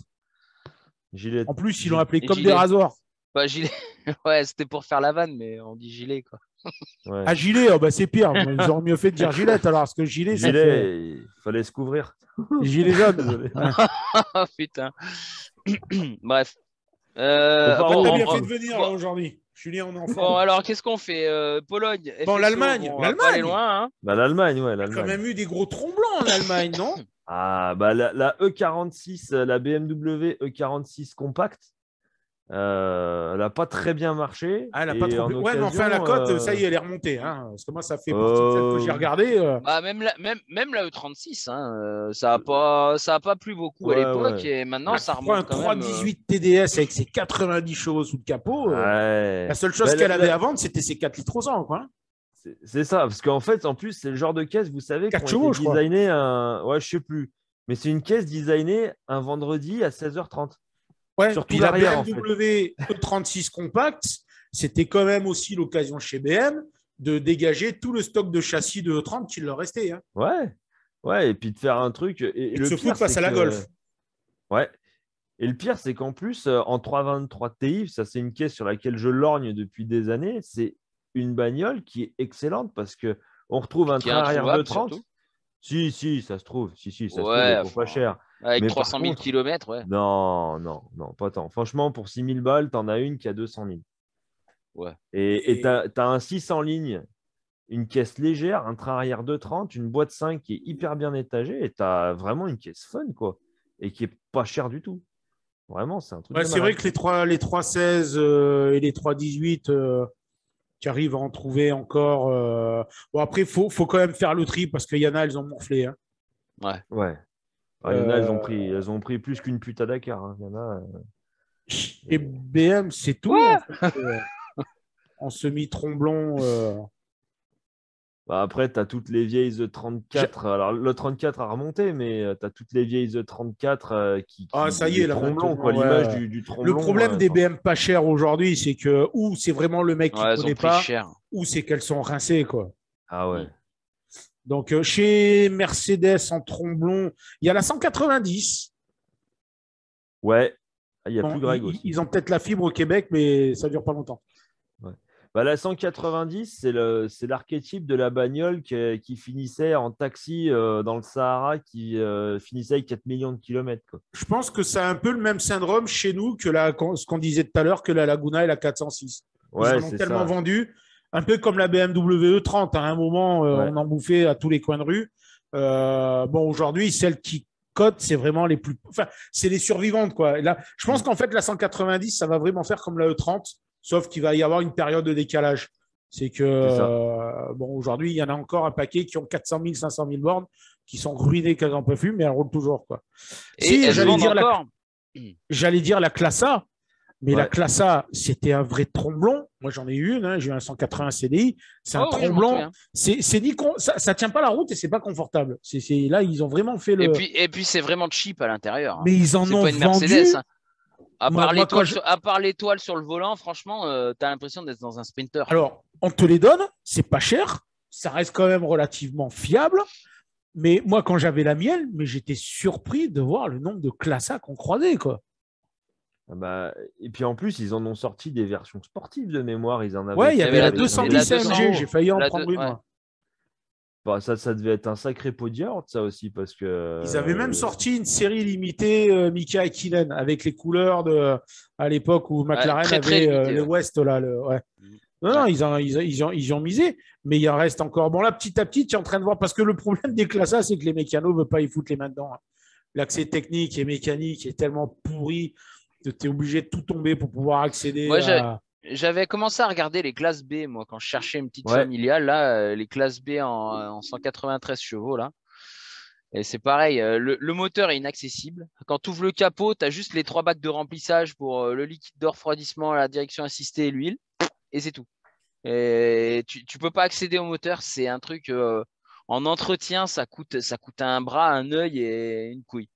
Gillette. En plus, ils l'ont appelé Et comme des Gillette. rasoirs. Pas gilet. Ouais, c'était pour faire la vanne, mais on dit gilet, quoi. Ouais. Ah, gilet, oh, bah, c'est pire. Ils auraient mieux fait de dire Gillette alors, parce que gilet, ça fait Gilet, il fallait se couvrir. gilet jaune. Désolé. Ouais. Ah putain. Bref. Bon, T'as bon, bien bon, fait de venir bon. là aujourd'hui. Julien, on est en Bon, forme. alors qu'est-ce qu'on fait? Pologne, Bon, FSO, l'Allemagne, on va pas aller l'Allemagne. loin, hein. Bah, l'Allemagne, ouais, Il y a quand l'Allemagne. même eu des gros tromblants en Allemagne, non? Ah, bah, la E46, la BMW E46 Compact, elle n'a pas très bien marché. Ah, elle n'a pas Et trop. en Ouais, mais enfin, la occasion, cote, ça y est, elle est remontée. Hein, parce que moi, ça fait partie de celle que j'ai regardée. Bah, même la E36, hein, ça a pas plu beaucoup à Ouais, l'époque ouais. et maintenant Ah, ça tu prends un remonte quand même. 318 TDS avec ses 90 chevaux sous le capot. Ouais. La seule chose Bah, qu'elle avait à vendre, c'était ses 4 litres au 100, quoi. C'est ça, parce qu'en fait, en plus, c'est le genre de caisse, vous savez, qui 4 ont chevaux, été je crois. designées ouais, je sais plus. Mais c'est une caisse designée un vendredi à 16h30. Ouais, Surtout puis la l'arrière, en BMW E36 Compact, c'était quand même aussi l'occasion chez BM de dégager tout le stock de châssis de E30 qui leur restait. Hein. Ouais, ouais, et puis de faire un truc. Et Et de le se pire, foutre face c'est à la que- Golf. Ouais. Et le pire, c'est qu'en plus, en 323 Ti, ça c'est une caisse sur laquelle je lorgne depuis des années, c'est une bagnole qui est excellente parce que on retrouve un Qui est train arrière de introuvable, 30. surtout. Si, ça se trouve. Si, ça se trouve, Ouais, elle vaut pas enfin, cher. avec Mais par 300 000 contre- km, ouais. Non, pas tant. Franchement, pour 6 000 balles, t'en as une qui a 200 000. Ouais. Et t'as un 6 en ligne, une caisse légère, un train arrière de 30, une boîte 5 qui est hyper bien étagée, et t'as vraiment une caisse fun, quoi. Et qui est pas chère du tout. Vraiment, c'est un truc Ouais, de c'est vrai malade. que les 316 et les 318, tu arrives à en trouver encore. Bon, après, il faut quand même faire le tri parce qu'il y en a, elles ont morflé. Hein. Ouais. Ah, il y en a, elles ont pris plus qu'une pute à Dakar. Hein. Il y en a, Et BM, c'est tout. En fait, en semi-tromblon. Bah, après, tu as toutes les vieilles E34. Alors, le 34 a remonté, mais tu as toutes les vieilles E34 qui Ah, ça y est, les là, tromblons, maintenant, quoi, l'image ouais. du tromblon. Le problème des enfin, BM pas chers aujourd'hui, c'est que ou c'est vraiment le mec qui Ouais, ne elles ont connaît pris pas, cher. ou c'est qu'elles sont rincées, quoi. Ah ouais. Donc, chez Mercedes en tromblon, il y a la 190. Ouais. Ah, il y a Bon, plus Greg aussi. ils ont peut-être la fibre au Québec, mais ça dure pas longtemps. Bah, la 190, c'est l'archétype de la bagnole qui finissait en taxi dans le Sahara, qui finissait avec 4 millions de kilomètres, quoi. Je pense que ça a un peu le même syndrome chez nous que ce qu'on disait tout à l'heure que la Laguna et la 406. Ils Ouais, en ont c'est tellement ça. vendu. Un peu comme la BMW E30. À un moment, on en bouffait à tous les coins de rue. Bon, aujourd'hui, celles qui cotent, c'est vraiment les plus. Enfin, c'est les survivantes, quoi. Et là, je pense qu'en fait, la 190, ça va vraiment faire comme la E30, sauf qu'il va y avoir une période de décalage. C'est que, bon, aujourd'hui, il y en a encore un paquet qui ont 400 000, 500 000 bornes, qui sont ruinées qu'elles n'en peuvent plus, mais elles roulent toujours, quoi. Et Si, elles j'allais vendent dire encore. j'allais dire la classe A, mais Ouais. la classe A, c'était un vrai tromblon. Moi, j'en ai eu une, hein, j'ai eu un 180 CDI. C'est un Oh oui, je m'en tromblon. souviens. C'est ni ça tient pas la route et c'est pas confortable. Là, ils ont vraiment fait le. Et puis c'est vraiment cheap à l'intérieur, hein. Mais ils en C'est ont pas une vendu. Mercedes, hein. À Moi, part moi, quand l'étoile sur le volant, franchement, tu as l'impression d'être dans un Sprinter. Alors, on te les donne, c'est pas cher, ça reste quand même relativement fiable. Mais moi, quand j'avais la mienne, mais j'étais surpris de voir le nombre de classes A qu'on croisait, quoi. Ah bah, et puis en plus, ils en ont sorti des versions sportives de mémoire. Ils en avaient Ouais, il y avait avait la la 210 la AMG, j'ai failli en la prendre deux- une, ouais. moi. Bah, ça devait être un sacré pot de yaourt, ça aussi, parce que. Ils avaient même sorti une série limitée Mika Häkkinen avec les couleurs à l'époque où McLaren très, très avait limité, le ouais. West là. Ouais. Non, Ouais. ils ont misé, mais il en reste encore. Bon, là, petit à petit, tu es en train de voir parce que le problème des classes A, c'est que les mécanos ne veulent pas y foutre les mains dedans, hein. L'accès technique et mécanique est tellement pourri que tu es obligé de tout tomber pour pouvoir accéder Moi, à. j'avais commencé à regarder les classes B, moi, quand je cherchais une petite Ouais. familiale, là, les classes B en 193 chevaux, là. Et c'est pareil, le moteur est inaccessible. Quand tu ouvres le capot, tu as juste les 3 bacs de remplissage pour le liquide de refroidissement, la direction assistée et l'huile, et c'est tout. Et tu peux pas accéder au moteur, c'est un truc en entretien, ça coûte un bras, un œil et une couille.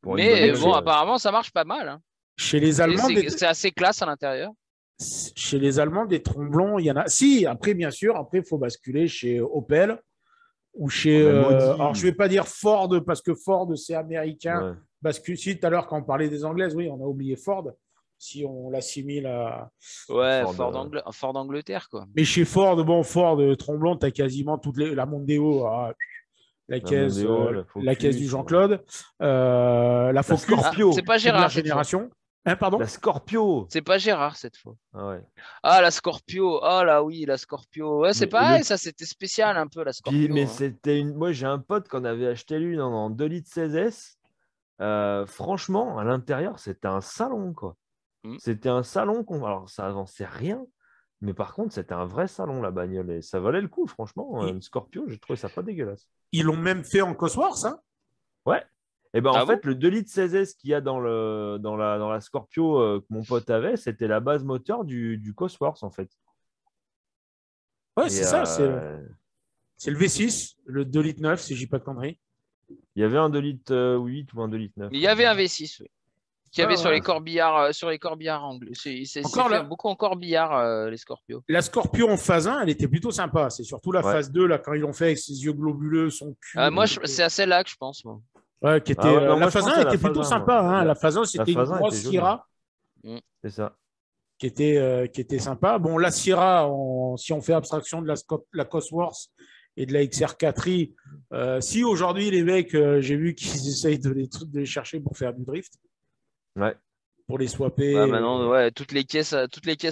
Pour une Mais bagnole, bon, apparemment, ça marche pas mal, hein. Chez les Allemands, C'est assez classe à l'intérieur. chez les Allemands, des tromblons, il y en a. Si, après, bien sûr, après, il faut basculer chez Opel ou chez. On a Maudit. Alors, je ne vais pas dire Ford parce que Ford, c'est américain. Ouais. Parce que si tout à l'heure, quand on parlait des Anglaises, oui, on a oublié Ford. Si on l'assimile à. Ouais, Ford, Ford Angleterre, quoi. Mais chez Ford, bon, Ford, Tromblon, tu as quasiment toutes les. La Mondeo, la caisse, Mondeo, la la Focus, caisse du Jean-Claude, la Focus, Scorpio. C'est pas première Gérard cette fois. génération. Hein, pardon. La Scorpio. C'est pas Gérard cette fois. Ah ouais. Ah, la Scorpio. Ah là oui, la Scorpio. Ouais, c'est Mais pareil, ça c'était spécial un peu la Scorpio. Puis, mais hein. c'était une. Moi, j'ai un pote qu'on avait acheté l'une en 2 litres 16S. Franchement, à l'intérieur, c'était un salon, quoi. C'était un salon. Alors, ça avançait rien. Mais par contre, c'était un vrai salon, la bagnole. Et ça valait le coup, franchement. Une Scorpio, j'ai trouvé ça pas dégueulasse. Ils l'ont même fait en Cosworth, hein. Ouais. Et ben Ah en fait, le 2 litres 16S qu'il y a dans la Scorpio que mon pote avait, c'était la base moteur du Cosworth, en fait. Ouais, Et, c'est ça. C'est le V6, le 2 litres 9, si je dis pas de conneries. il y avait un 2 litres 8 ou un 2 litres 9. Il y avait un V6, oui. Qu'il y avait Ah, sur ouais. les corbillards anglais. C'est Encore fait là- beaucoup en corbillard, les Scorpio. La Scorpio en phase 1, elle était plutôt sympa. C'est surtout la Ouais. phase 2, là, quand ils l'ont fait avec ses yeux globuleux, son cul. Moi, c'est à celle-là que je pense, moi. Ouais, qui était, Ah ouais, non, la moi, je phase pense 1 à la était phase plutôt 1, sympa, moi. hein. La phase 1, c'était une phase 1 grosse était jolie. Sierra C'est ça. qui était sympa. Bon, la Sierra, si on fait abstraction de la Cosworth et de la XR4i, si aujourd'hui, les mecs, j'ai vu qu'ils essayent de les chercher pour faire du drift, Ouais. pour les swapper. Ouais, maintenant, ouais, toutes les caisses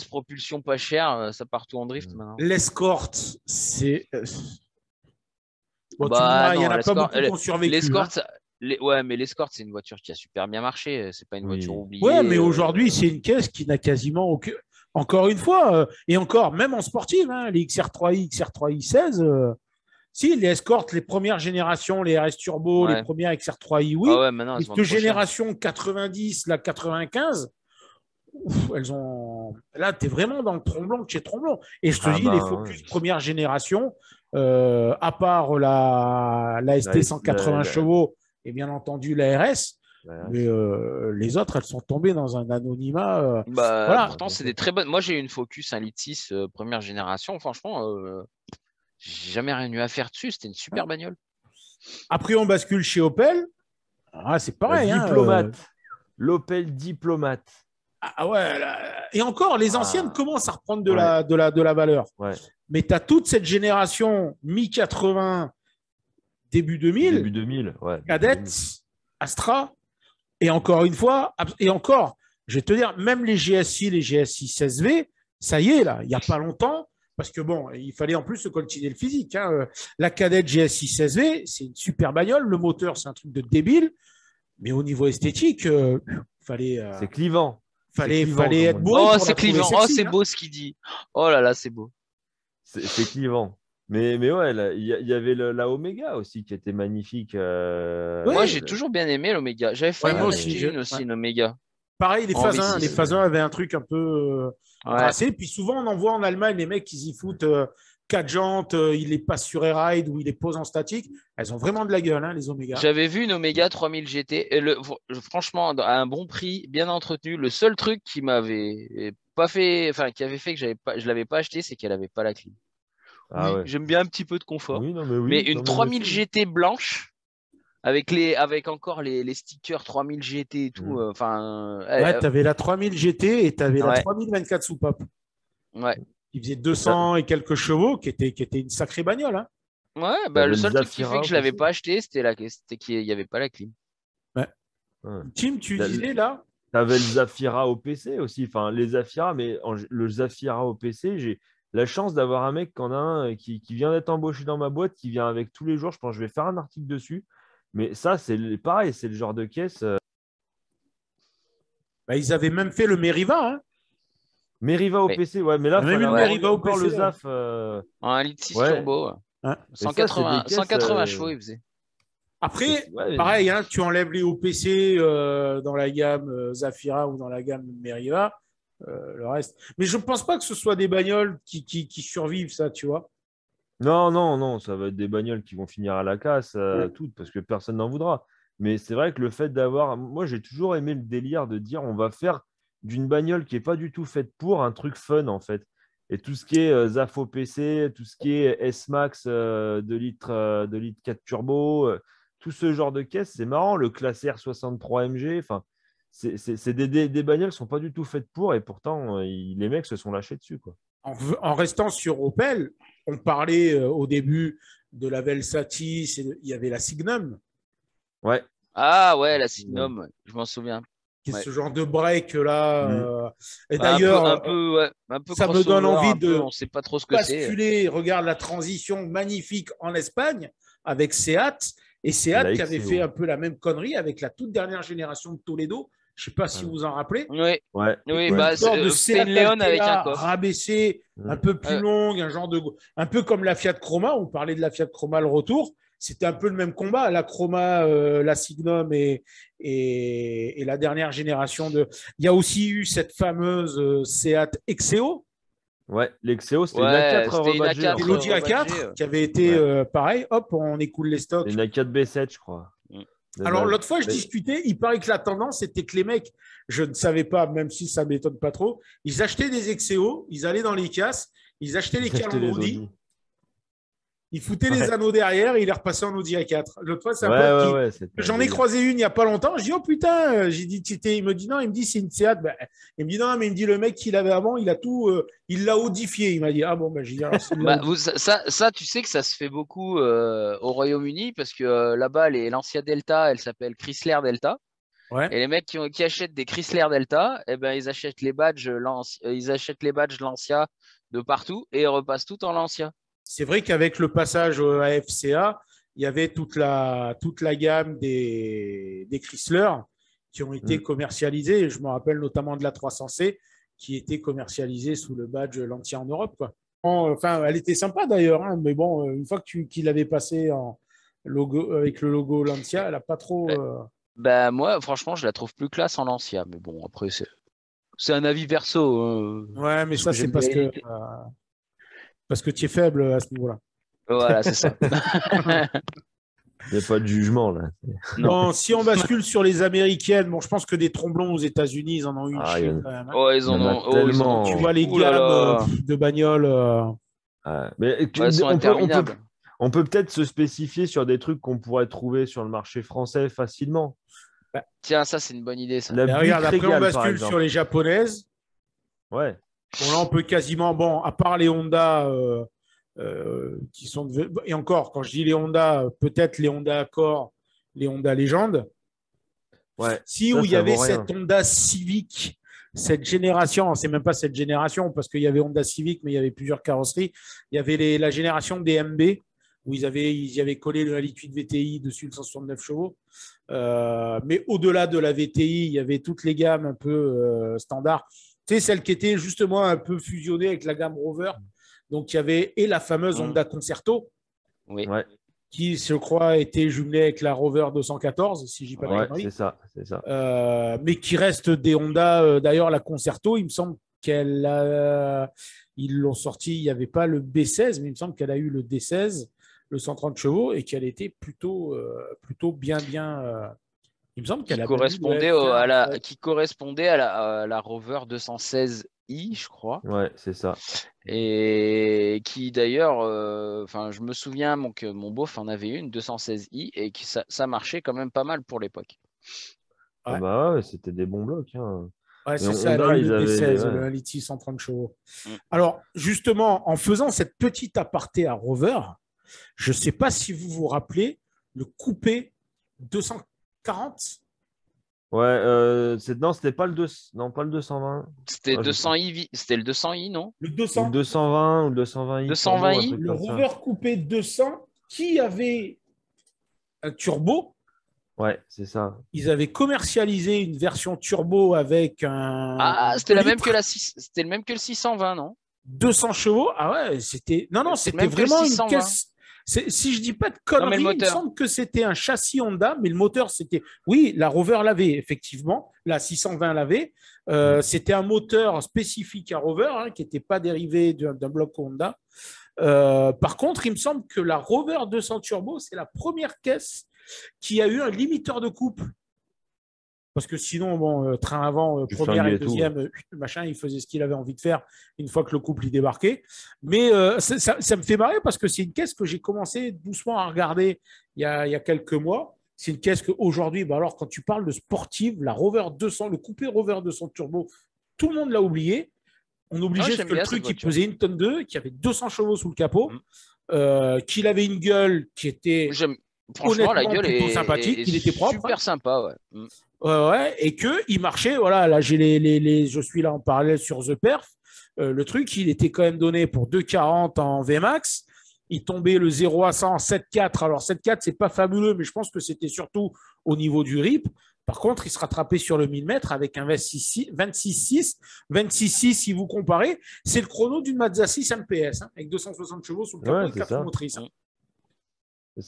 propulsion pas chères, ça part tout en drift maintenant. L'escorte, c'est. Bon, tu me Bah, diras, il n'y en non, a pas beaucoup qui ont survécu. l'escorte, hein. ouais, mais l'escorte, c'est une voiture qui a super bien marché. C'est pas une Oui. voiture oubliée. Ouais, mais aujourd'hui, c'est une caisse qui n'a quasiment aucun. Encore une fois, et encore, même en sportive, hein, les XR3i, XR3i 16, si les escortes, les premières générations, les RS Turbo, Ouais. les premières XR3i, oui. Ah ouais, maintenant, elles Mais se vendent cette trop cher. génération 90, la 95, elles ont. Là, tu es vraiment dans le tromblon de chez Tromblon. Et je te Ah dis, bah, les Focus ouais. première génération, à part la ST 180 chevaux et bien entendu la RS, Ouais. mais les autres, elles sont tombées dans un anonymat. Bah, Voilà. pourtant, c'est des très bonnes. Moi, j'ai une Focus 1,6 litre première génération. Franchement, j'ai jamais rien eu à faire dessus. C'était une super bagnole. Après, on bascule chez Opel. Ah, c'est pareil. La hein, Diplomate. L'Opel Diplomate. Ah ouais, et encore, les anciennes commencent à reprendre de la valeur. Ouais. Mais tu as toute cette génération mi-80, début 2000, Début 2000. Ouais. Cadette, Astra, et encore une fois, je vais te dire, même les GSI 16V, ça y est, là, il n'y a pas longtemps, parce que bon, il fallait en plus se coltiner le physique. Hein. La cadette GSI 16V, c'est une super bagnole. Le moteur, c'est un truc de débile. Mais au niveau esthétique, fallait C'est clivant. fallait clivant, être comme on dit. bourré Oh, pour la c'est trouver clivant. Oh, sexy, c'est hein. beau ce qu'il dit. Oh là là, c'est beau. C'est clivant. Mais ouais, il y avait la Omega aussi qui était magnifique. Ouais. Moi, j'ai toujours bien aimé l'Omega. J'avais failli moi en aussi, acheter une aussi, une Omega. Pareil, les En phases 1, V6. les phases 1 avaient un truc un peu Ouais. brassé. Puis souvent, on en voit en Allemagne, les mecs, ils y foutent 4 jantes, ils les passent sur Air-Ride ou ils les posent en statique. Elles ont vraiment de la gueule, hein, les Omega. J'avais vu une Omega 3000 GT. Et franchement, à un bon prix, bien entretenu. Le seul truc qui m'avait pas fait, enfin, qui avait fait que je l'avais pas acheté, c'est qu'elle avait pas la clim. Ah Oui, ouais. j'aime bien un petit peu de confort. Oui, non, mais oui. Mais Non, une mais 3000 moi aussi. GT blanche, avec encore les stickers 3000 GT et tout. Enfin, Ouais, tu avais la 3000 GT et tu avais la Ouais. 3024 soupape. ouais. Qui faisait 200 et quelques chevaux, qui était une sacrée bagnole. Hein. Ouais, T'avais le le seul truc qui Zafira fait que je l'avais aussi. pas acheté, c'était qu'il n'y avait pas la clim. Ouais. Tim, tu La- disais là T'avais le Zafira au PC aussi, enfin les Zafira, mais le Zafira au PC, j'ai la chance d'avoir un mec qui en a un qui vient d'être embauché dans ma boîte, qui vient avec tous les jours. Je pense que je vais faire un article dessus. Mais ça, c'est pareil, c'est le genre de caisse. Bah, ils avaient même fait le Meriva. Hein. Meriva au Mais- PC, ouais, mais là, On a il même fallait eu le avoir Meriva au encore PC, le là. ZAF. En 1,6 litre Ouais. turbo, Hein. Et ça, c'est 180, des caisses, 180 chevaux, il faisait. Après, Ouais, pareil, hein, tu enlèves les OPC dans la gamme Zafira ou dans la gamme Meriva, le reste. Mais je ne pense pas que ce soit des bagnoles qui survivent, ça, tu vois. non, ça va être des bagnoles qui vont finir à la casse, Ouais. toutes, parce que personne n'en voudra. Mais c'est vrai que le fait d'avoir. Moi, j'ai toujours aimé le délire de dire on va faire d'une bagnole qui n'est pas du tout faite pour un truc fun, en fait. Et tout ce qui est ZAF au PC, tout ce qui est S-Max 2 litres 4 turbo, tout ce genre de caisse, c'est marrant. Le classe R63 MG, enfin, c'est des bagnoles qui ne sont pas du tout faites pour, et pourtant, les mecs se sont lâchés dessus, quoi. En restant sur Opel, on parlait au début de la Velsatis, il y avait la Signum, Ouais. Ah ouais, la Signum, ouais, je m'en souviens. qui est Ouais. ce genre de break là. Et Bah, d'ailleurs, un peu ça me donne crossover, envie un peu, de on sait pas trop ce que c'est. basculer. Regarde la transition magnifique en Espagne avec Seat. Et Seat La qui avait XCO. fait un peu la même connerie avec la toute dernière génération de Toledo. Je ne sais pas si vous en rappelez. Oui, Ouais. oui, Une bah, sorte de c'était Seat une Léon avec Altera un coffre. rabaissé, un peu plus longue, un peu comme la Fiat Croma. On parlait de la Fiat Croma le retour. C'était un peu le même combat. La Croma, la Signum et la dernière génération de. Il y a aussi eu cette fameuse Seat Exeo. Ouais, l'Exeo, c'était une Ouais, A4 c'était une rebadgée, A4. en C'est fait. l'Audi Rebadgé, A4 qui avait été pareil. Hop, on écoule les stocks. Une A4 B7, je crois. Mm. De Alors, base. l'autre fois, je Mais- discutais, il paraît que la tendance, c'était que les mecs, je ne savais pas, même si ça ne m'étonne pas trop, ils achetaient des Exeo, ils allaient dans les casses, ils achetaient les Acheter calandres les Audi, Audi. ils foutaient les Ouais. anneaux derrière et ils les repassaient en Audi A4. L'autre fois, c'est un Ouais, pote qui. ouais, c'était un J'en ai délire. croisé une il n'y a pas longtemps. Je dis, oh putain, j'ai dit, il me dit non, il me dit, c'est une Seat. Ben, il me dit non, mais il me dit, le mec qu'il avait avant, il a tout, il l'a audifié. Il m'a dit, ah bon, ben, j'ai dit, alors, s'il l'a Bah, ça, tu sais que ça se fait beaucoup au Royaume-Uni parce que là-bas, l'ancien Delta, elle s'appelle Chrysler Delta. Ouais. Et les mecs qui achètent des Chrysler Delta, eh ben, ils achètent les badges Lancia de partout et ils repassent tout en Lancia. C'est vrai qu'avec le passage à FCA, il y avait toute la gamme des Chrysler qui ont été commercialisés. Je me rappelle notamment de la 300C qui était commercialisée sous le badge Lancia en Europe, quoi. Enfin, elle était sympa d'ailleurs, hein, mais bon, une fois qu'il avait passé en logo, avec le logo Lancia, elle n'a pas trop. Bah, moi, franchement, je la trouve plus classe en Lancia. Mais bon, après, c'est un avis perso. Ouais, mais parce ça, que c'est j'aime bien éviter. parce que tu es faible à ce niveau-là. Voilà, c'est ça. Il n'y a pas de jugement, là. Non. Bon, si on bascule sur les américaines, bon, je pense que des tromblons aux États-Unis, ils en ont eu une Ah, chier il y en a- quand même. Hein. Oh, ils Il y en en a ont. Oh, ils en ont- tellement. Tu vois les Ouh là gammes là. de bagnoles. Mais Ouais, elles sont interminables. on peut peut-être se spécifier sur des trucs qu'on pourrait trouver sur le marché français facilement. Tiens, ça, c'est une bonne idée, ça. La Et regarde, Buick après, on Regal, par bascule exemple. sur les japonaises. Ouais. Bon, là, on peut quasiment, bon, à part les Honda qui sont. Et encore, quand je dis les Honda, peut-être les Honda Accord, les Honda Légende. Ouais. Si, Ça, où il y ça avait vaut rien. cette Honda Civic cette génération, c'est même pas cette génération, parce qu'il y avait Honda Civic, mais il y avait plusieurs carrosseries. Il y avait la génération des MB, où ils y avaient collé le 1.8 VTI dessus le 169 chevaux. Mais au-delà de la VTI, il y avait toutes les gammes un peu standards. Tu sais, celle qui était justement un peu fusionnée avec la gamme Rover. Donc, il y avait et la fameuse Honda Concerto, Oui. Ouais, qui, je crois, était jumelée avec la Rover 214, si je dis pas de ouais, conneries. c'est ça, c'est ça. Mais qui reste des Honda. D'ailleurs, la Concerto, il me semble ils l'ont sorti, il n'y avait pas le B16, mais il me semble qu'elle a eu le D16, le 130 chevaux, et qu'elle était plutôt bien. Il me semble qu'elle a même eu le Qui correspondait à la Rover 216i, je crois. Ouais, c'est ça. Et qui d'ailleurs, je me souviens que mon beauf en avait une 216i et que ça marchait quand même pas mal pour l'époque. Ah bah ouais, c'était des bons blocs. Hein. Ouais, Mais c'est ça, elle a Honda, eu ils le D16, avaient. le 1 litre 130 chevaux. Alors, justement, en faisant cette petite aparté à Rover, je ne sais pas si vous vous rappelez le coupé 240. Ouais, non, c'était pas le 2... non, pas le 220. C'était Ah, 200i, c'était le 200i, non? Le Ou le 200, 220 ou le 220i 220i, turbo, un truc le comme ça. Rover coupé 200 qui avait un turbo. Ouais, c'est ça. Ils avaient commercialisé une version turbo avec un Ah, c'était 2 la même litres, que c'était le même que le 620, non? 200 chevaux. Ah ouais, c'était. Non, non, C'est le c'était même que le vraiment une 620. caisse. Si je dis pas de Non, mais le conneries, il me moteur. semble que c'était un châssis Honda, mais le moteur, c'était. Oui, la Rover l'avait, effectivement. La 620 l'avait. C'était un moteur spécifique à Rover, hein, qui n'était pas dérivé d'un bloc Honda. Par contre, il me semble que la Rover 200 Turbo, c'est la première caisse qui a eu un limiteur de couple. Parce que sinon, bon, train avant, Tu première et flinguais tout. deuxième, machin, il faisait ce qu'il avait envie de faire une fois que le couple y débarquait. Mais ça me fait marrer parce que c'est une caisse que j'ai commencé doucement à regarder il y a quelques mois. C'est une caisse qu'aujourd'hui, bah alors quand tu parles de sportive, la Rover 200, le coupé Rover 200 Turbo, tout le monde l'a oublié. On oublie juste j'aime que le bien truc, cette il voiture. pesait 1 tonne 2, qu'il y avait 200 chevaux sous le capot, qu'il avait une gueule qui était Franchement, la honnêtement gueule plutôt est sympathique, qu'il était propre. super sympa, ouais. Ouais, et qu'il marchait. Voilà, là, je suis là en parallèle sur The Perf. Le truc, il était quand même donné pour 2,40 en VMAX. Il tombait le 0 à 100 en 7,4. Alors, 7,4, c'est pas fabuleux, mais je pense que c'était surtout au niveau du RIP. Par contre, il se rattrapait sur le 1000 mètres avec un 26,6. 26,6, si vous comparez, c'est le chrono d'une Mazda 6 MPS, hein, avec 260 chevaux sous le capot et 4 motrices. Hein.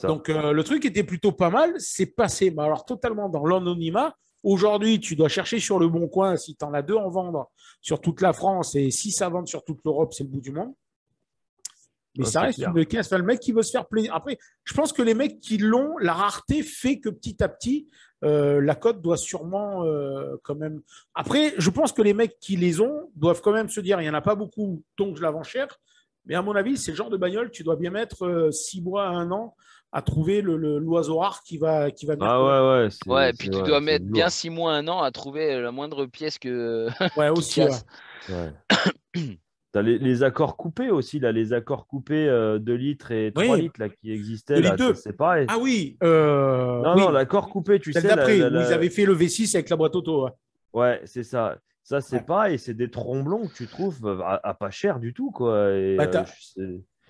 Donc, le truc était plutôt pas mal. C'est passé, mais alors totalement dans l'anonymat. Aujourd'hui, tu dois chercher sur le bon coin si tu en as 2 en vendre sur toute la France et 6 à vendre sur toute l'Europe, c'est le bout du monde. Mais ça reste une caisse. Enfin, le mec qui veut se faire plaisir. Après, je pense que les mecs qui l'ont, la rareté fait que petit à petit, la cote doit sûrement quand même. Après, je pense que les mecs qui les ont doivent quand même se dire il n'y en a pas beaucoup, donc je la vends cher. Mais à mon avis, c'est le genre de bagnole, tu dois bien mettre 6 mois à 1 an à trouver l'oiseau rare qui va venir. Ah ouais. Et puis tu dois mettre bien 6 mois, 1 an à trouver la moindre pièce que ouais, qui aussi, casse. Ouais. T'as les accords coupés aussi, là, les accords coupés 2 litres et 3 litres là, qui existaient. Là, c'est pareil. Ah oui. Non, l'accord coupé, tu sais. D'après, où ils avaient fait le V6 avec la boîte auto. Ouais, c'est ça. Ça, c'est pareil. C'est des tromblons que tu trouves à pas cher du tout, quoi. Et,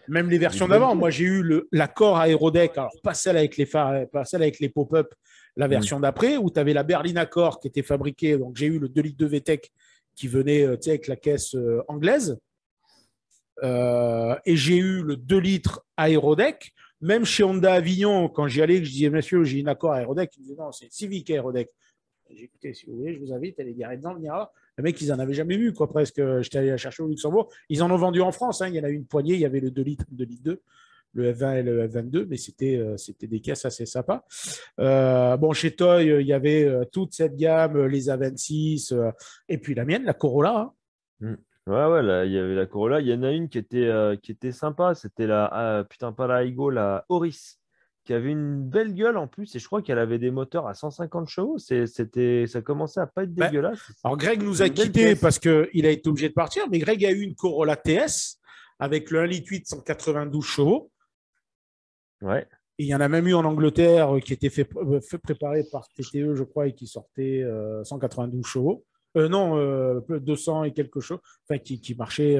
même les versions d'avant. Moi, j'ai eu l'accord Aérodeck. Alors, pas celle avec les phares, pas celle avec les pop-up, la version d'après, où tu avais la berline Accord qui était fabriquée. Donc, j'ai eu le 2 litres de VTEC qui venait avec la caisse anglaise. Et j'ai eu le 2 litres Aérodeck. Même chez Honda Avignon, quand j'y allais, je disais, monsieur, j'ai une Accord Aérodeck. Il me disait, non, c'est Civic Aérodeck. J'ai écouté, si vous voulez, je vous invite à aller garer dedans, venir là. Les mecs, ils n'en avaient jamais vu, quoi, presque. J'étais allé la chercher au Luxembourg. Ils en ont vendu en France. Hein. Il y en a eu une poignée. Il y avait le 2 litres, le 2 litres 2, le F20 et le F22, mais c'était des caisses assez sympas. Bon, chez Toy, il y avait toute cette gamme, les A26, et puis la mienne, la Corolla. Hein. Ouais, là, il y avait la Corolla. Il y en a une qui était sympa. C'était pas la Aigo, la Auris, qui avait une belle gueule en plus. Et je crois qu'elle avait des moteurs à 150 chevaux. Ça commençait à pas être dégueulasse. Alors, Greg nous a quittés parce qu'il a été obligé de partir. Mais Greg a eu une Corolla TS avec le 1,8 litre 192 chevaux. Ouais. Et il y en a même eu en Angleterre qui était fait préparer par TTE, je crois, et qui sortait 192 chevaux. Non, 200 et quelque chose, enfin, qui marchait,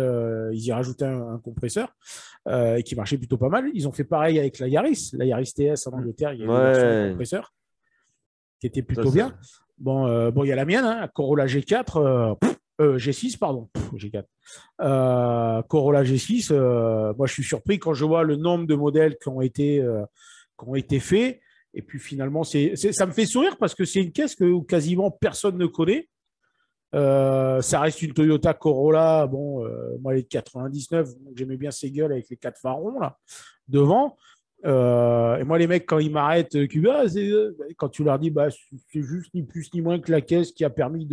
ils y rajoutaient un compresseur et qui marchait plutôt pas mal. Ils ont fait pareil avec la Yaris TS en Angleterre, il y a une version de Ouais. compresseur qui était Ça, plutôt c'est- bien. Bon, il y a la mienne, hein, Corolla G4, G6, pardon, G4. Corolla G6, moi je suis surpris quand je vois le nombre de modèles qui ont été faits. Et puis finalement, ça me fait sourire parce que c'est une caisse que quasiment personne ne connaît. Ça reste une Toyota Corolla. Bon, moi, les 99, j'aimais bien ces gueules avec les quatre phares là, devant. Et moi, les mecs, quand ils m'arrêtent, quand tu leur dis, bah, c'est juste ni plus ni moins que la caisse qui a permis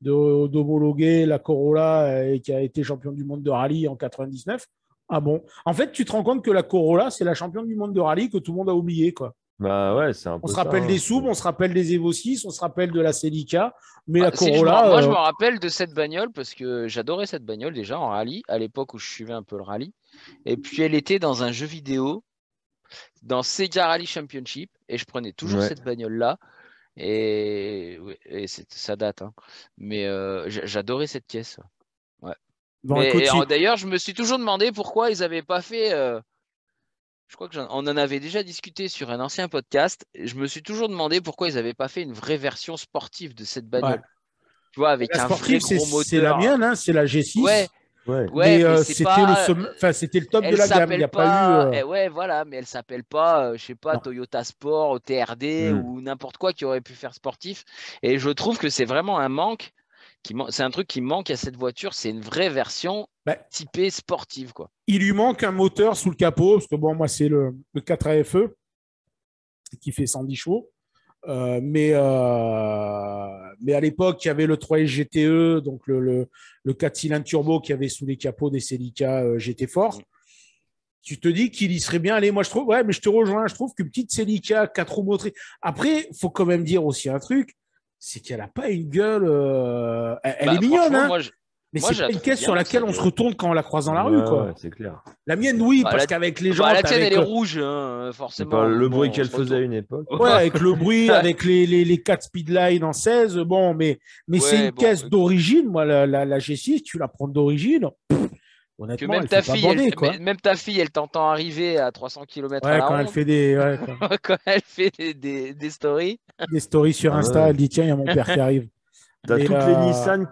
d'homologuer la Corolla et qui a été champion du monde de rallye en 99. Ah bon? En fait, tu te rends compte que la Corolla, c'est la championne du monde de rallye que tout le monde a oublié, quoi. Bah ouais, c'est un peu On se ça, rappelle hein. des Soubs, on se rappelle des Evo 6, on se rappelle de la Celica, mais Ah, la si, Corolla. moi, je me rappelle de cette bagnole parce que j'adorais cette bagnole déjà en rallye, à l'époque où je suivais un peu le rallye. Et puis, elle était dans un jeu vidéo, dans Sega Rally Championship, et je prenais toujours Ouais. cette bagnole-là. Et ça date, hein. Mais j'adorais cette caisse. Ouais. Bon, écoute, D'ailleurs, je me suis toujours demandé pourquoi ils n'avaient pas fait. Je crois on en avait déjà discuté sur un ancien podcast. Je me suis toujours demandé pourquoi ils n'avaient pas fait une vraie version sportive de cette ouais. bagnole. Tu vois, avec La un vrai sportive, gros c'est la moteur. mienne, hein, c'est la G6. Ouais, Ouais. ouais, Mais mais c'est pas. c'était le top de Elle la gamme. Il n'y s'appelle a pas eu. pas. Ouais, voilà, mais elle s'appelle pas, je sais pas, Non. Toyota Sport, TRD Hmm. ou n'importe quoi qui aurait pu faire sportif. Et je trouve que c'est vraiment un manque. C'est un truc qui manque à cette voiture. C'est une vraie version Ben, typée sportive, quoi. il lui manque un moteur sous le capot, parce que bon, moi, c'est le 4 AFE qui fait 110 chevaux. Mais à l'époque, il y avait le 3S GTE, donc le 4 cylindres turbo qui avait sous les capots des Celica GT Force. Tu te dis qu'il y serait bien allé. Moi, je trouve, ouais, mais je te rejoins. Je trouve qu'une petite Celica 4 roues motrices. Après, il faut quand même dire aussi un truc, c'est qu'elle n'a pas une gueule. Elle est mignonne, Franchement, hein, moi, mais moi, c'est je pas la une trouve caisse sur bien, laquelle sa on se gueule. retourne quand on la croise dans la Ouais, rue, quoi. ouais, c'est clair. La mienne, oui, Bah, parce la- qu'avec les Bah, gens, la tienne, elle est avec, rouge, hein, C'est forcément. pas le Bon, bruit on qu'elle se faisait à retourne. une époque. ouais, avec le bruit, avec les 4 speedlines en 16, bon, mais c'est Ouais, une bon, caisse d'origine. Moi, la G6, tu la prends d'origine, que honnêtement, même elle ta fait pas fille, bander, quoi. même ta fille, elle t'entend arriver à 300 km à Ouais, la quand elle ronde fait quand elle fait des stories. des stories sur Ah ouais, Insta, ouais. elle dit, tiens, il y a mon père qui arrive. T'as Mais toutes les Nissan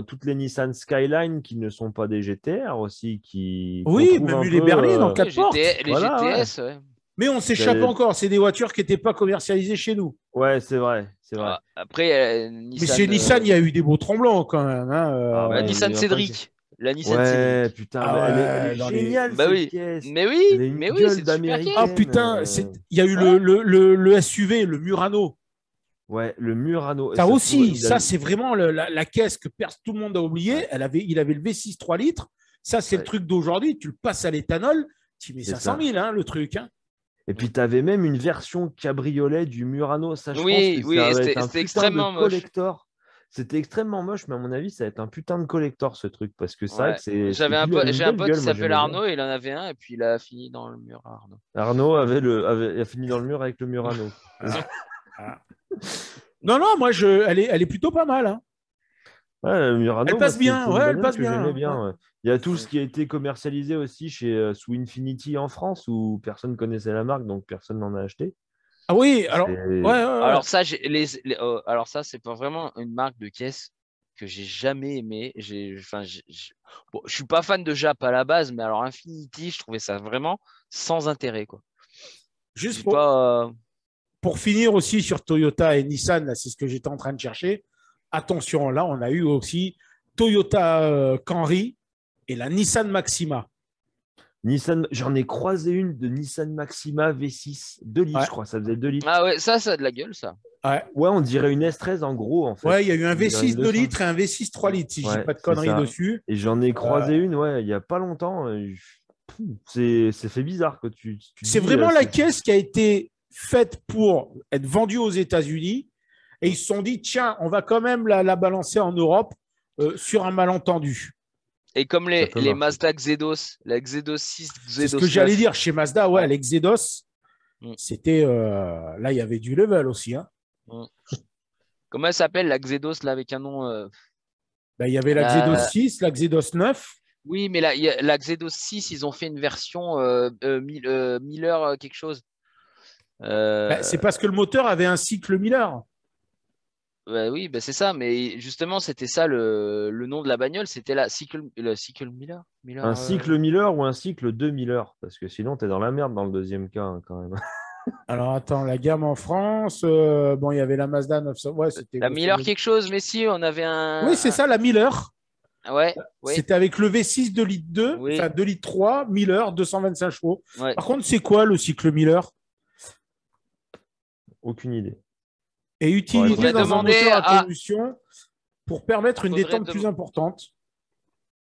toutes les Nissan Skyline qui ne sont pas des GTR aussi, qu'on oui, trouve même un eu les peu. berlines en Ouais, 4 portes. Les Voilà, ouais. GTS, ouais. Mais on s'échappe T'as- encore. C'est des voitures qui n'étaient pas commercialisées chez nous. Ouais, c'est vrai, c'est vrai. Ah, après, Mais chez Nissan, il y a eu des beaux tremblants quand même, hein, Ah la bah, Nissan il va pas dire. Cédric. La Nissan Ouais, Cédric. putain, Ah mais elle ouais, est géniale Bah cette oui. caisse. Mais Elle a oui, une c'est gueule une super caisse. Ah d'américaine. putain, il y a eu Ouais. le SUV, le Murano. Ouais, le Murano. Ça aussi, Il a ça c'est vraiment la caisse que tout le monde a oublié. Ouais. Il avait le V6 3 litres. Ça, c'est le Ouais. truc d'aujourd'hui. Tu le passes à l'éthanol, tu mets C'est 500 ça. 000, hein, le truc. Hein. Et puis, tu avais même une version cabriolet du Murano. Ça, je pense que Oui, ça va être un c'était putain de extrêmement moche. collector. C'était extrêmement moche, mais à mon avis, ça va être un putain de collector, ce truc. Parce que c'est vrai Ouais. que il avait une J'ai un belle pote qui gueule, moi, s'appelle j'aimais bien. Arnaud, il en avait un et puis il a fini dans le mur, Arnaud. Arnaud a fini dans le mur avec le Murano. Ah. Non, non, moi, elle est plutôt pas mal. Hein. Ouais, le Murano, Elle passe bien, c'est une ouais, elle bagnole passe que bien. j'aimais bien. Ouais. Ouais. Il y a tout ce qui a été commercialisé aussi sous Infinity en France, où personne ne connaissait la marque, donc personne n'en a acheté. Ah oui, alors, ouais, C'est- ouais, ouais. Alors ça, alors ça, c'est pas vraiment une marque de caisse que j'ai jamais aimé. Bon, je suis pas fan de Jap à la base, mais alors Infinity, je trouvais ça vraiment sans intérêt, quoi. Juste J'ai pas. pour finir aussi sur Toyota et Nissan, là, c'est ce que j'étais en train de chercher. Attention, là, on a eu aussi Toyota Camry et la Nissan Maxima. Nissan, j'en ai croisé une de Nissan Maxima V6, 2 litres, Ouais. je crois, ça faisait 2 litres. Ah ouais, ça a de la gueule, ça. Ouais, Ouais, on dirait une S13 en gros, en fait. ouais, il y a eu un On dirait V6 une 2 200. litres et un V6 3 litres, si je dis Ouais, pas de c'est conneries ça. dessus. Et j'en ai croisé une, ouais, il n'y a pas longtemps. C'est fait bizarre que tu C'est dis, vraiment la c'est- caisse qui a été faite pour être vendue aux États-Unis. Et ils se sont dit, tiens, on va quand même la balancer en Europe sur un malentendu. Et comme Ça peut les marcher. Mazda Xedos, la Xedos 6, C'est ce Xedos que j'allais 9. dire chez Mazda, ouais, Ouais. les Xedos, Mm. c'était là, il y avait du level aussi. Hein. Mm. Comment elle s'appelle, la Xedos, là, avec un nom Ben, il y avait la Xedos 6, la Xedos 9. Oui, mais la Xedos 6, ils ont fait une version Miller quelque chose. Ben, c'est parce que le moteur avait un cycle Miller. Oui, ben c'est ça, mais justement, c'était ça le nom de la bagnole, c'était le cycle Miller. Un cycle Miller ou un cycle de Miller, parce que sinon, tu es dans la merde dans le deuxième cas, hein, quand même. Alors, attends, la gamme en France, bon, il y avait la Mazda 900. Ouais, c'était La Miller quelque chose, mais si, on avait un. Oui, c'est ça, la Miller. Ouais, oui. C'était avec le V6 2 litres 2, Oui. enfin 2 litres 3, Miller, 225 chevaux. Ouais. Par contre, c'est quoi le cycle Miller? Aucune idée. Et utilisé Faudrait dans un demander moteur à à- combustion pour permettre une Faudrait détente plus importante.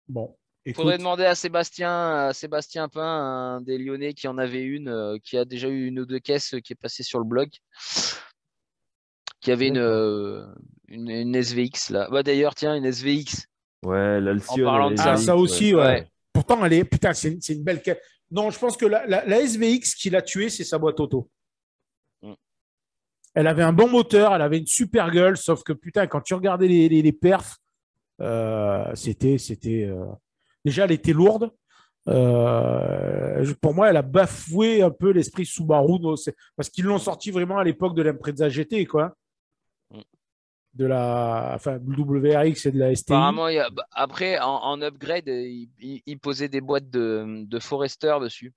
Bon, Il faudrait écoute, demander à Sébastien Pain, un des Lyonnais qui en avait une, qui a déjà eu une ou deux caisses qui est passée sur le blog, qui avait une SVX là. Bah, d'ailleurs, tiens, une SVX. Ouais, l'Alcyon. En parlant de ah, ça aussi, ouais. Ouais. Pourtant, elle est, putain, c'est une belle caisse. Non, je pense que la SVX qui l'a tuée, c'est sa boîte auto. Mm. Elle avait un bon moteur, elle avait une super gueule, sauf que putain, quand tu regardais les perfs, c'était. Déjà, elle était lourde. Pour moi, elle a bafoué un peu l'esprit Subaru, parce qu'ils l'ont sorti vraiment à l'époque de l'Impreza GT, quoi. Mm. De la WRX et de la STI. Apparemment, après, en upgrade, il posait des boîtes de Forester dessus.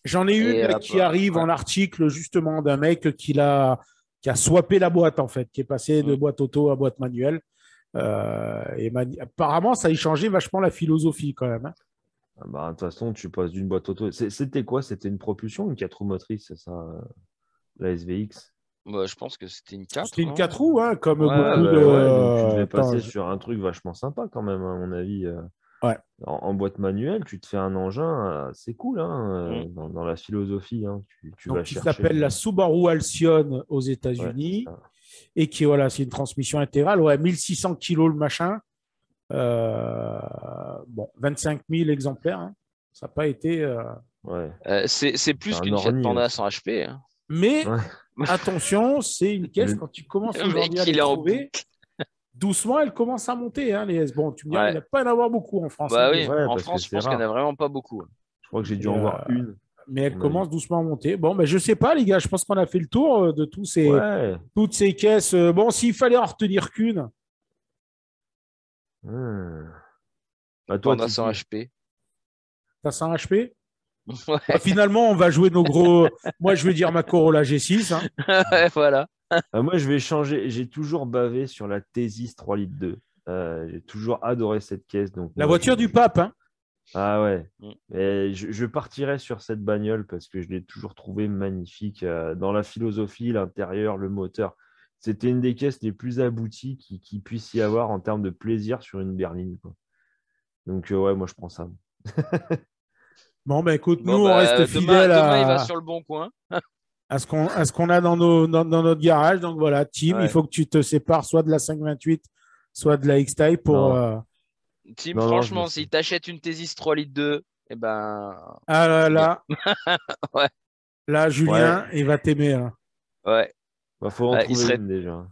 J'en ai une là, qui arrive en article justement d'un mec qui a swappé la boîte en fait, qui est passé de boîte auto à boîte manuelle. Apparemment, ça a changé vachement la philosophie quand même. Hein. Ah bah, de toute façon, tu passes d'une boîte auto. C'était quoi? C'était une propulsion, une 4 roues motrices, c'est ça, la SVX? Bah, je pense que c'était une 4. C'était une 4 roues, hein, comme beaucoup de. Donc tu devais passer sur un truc vachement sympa quand même, à mon avis. Ouais. En boîte manuelle, tu te fais un engin, c'est cool hein, dans la philosophie. Hein, tu Donc, vas qui chercher. s'appelle la Subaru Alcyon aux États-Unis et qui voilà, c'est une transmission intégrale. Ouais, 1600 kilos le machin. Bon, 25 000 exemplaires. Hein. Ça n'a pas été. C'est plus qu'une Fiat Panda 100 HP. Hein. Mais attention, c'est une caisse quand tu commences aujourd'hui à les trouver. Doucement, elle commence à monter, hein, les S. Bon, tu me diras, il n'y a pas à en avoir beaucoup en France. Bah oui, en France, je pense qu'il n'y en a vraiment pas beaucoup. Je crois que j'ai dû en voir une. Mais elle commence doucement à monter. Bon, ben, je ne sais pas, les gars, je pense qu'on a fait le tour de toutes ces caisses. Bon, s'il fallait en retenir qu'une. Bah, toi, on a 100 HP. T'as 100 HP bah, finalement, on va jouer nos gros. Moi, je vais dire ma Corolla G6. Hein. Ouais, voilà. Moi, je vais changer. J'ai toujours bavé sur la Thésis 3 litres 2. J'ai toujours adoré cette caisse. Donc, la voiture du pape. Hein. Ah ouais. Et je partirai sur cette bagnole parce que je l'ai toujours trouvé magnifique dans la philosophie, l'intérieur, le moteur. C'était une des caisses les plus abouties qui puisse y avoir en termes de plaisir sur une berline. Quoi. Donc, ouais, moi, je prends ça. Bon, ben écoute, nous, on reste fidèles demain, il va sur le bon coin. à ce qu'on a dans notre garage. Donc voilà, Tim, il faut que tu te sépares soit de la 528, soit de la X-Type pour. Tim, franchement, si tu achètes une Thésis 3 litres 2, eh ben. Ah là. Ouais. Là, Julien, il va t'aimer. Hein. Ouais. Bah, faut en trouver une déjà.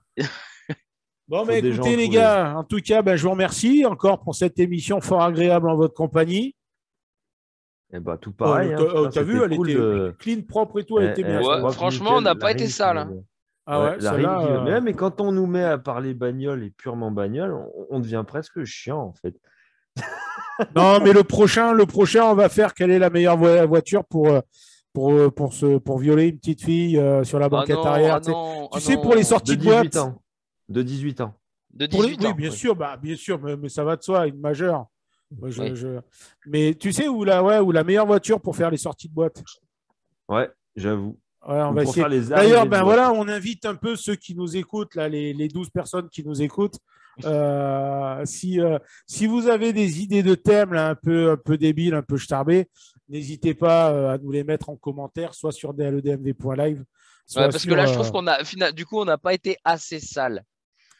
Bon, mais écoutez, les gars, en tout cas, je vous remercie encore pour cette émission fort agréable en votre compagnie. Eh ben, tout pareil. T'as vu, elle était clean, propre et tout, elle était bien. Ouais, franchement, on n'a pas été sale. Hein. Ah ouais, mais quand on nous met à parler bagnole et purement bagnole, on devient presque chiant en fait. Non, mais le prochain, on va faire quelle est la meilleure voiture pour violer une petite fille sur la banquette arrière. Tu sais, pour les sorties de boîte. De 18 ans. De 18 ans. Oui, bien sûr, mais ça va de soi, une majeure. Mais tu sais où la meilleure voiture pour faire les sorties de boîte. Ouais, j'avoue. Ouais, on va essayer. D'ailleurs, voilà, on invite un peu ceux qui nous écoutent, là, les 12 personnes qui nous écoutent. Si vous avez des idées de thèmes là, un peu débiles, un peu starbés, n'hésitez pas à nous les mettre en commentaire, soit sur dledmv.live. Parce que là, je trouve qu'on a, du coup, on n'a pas été assez sale.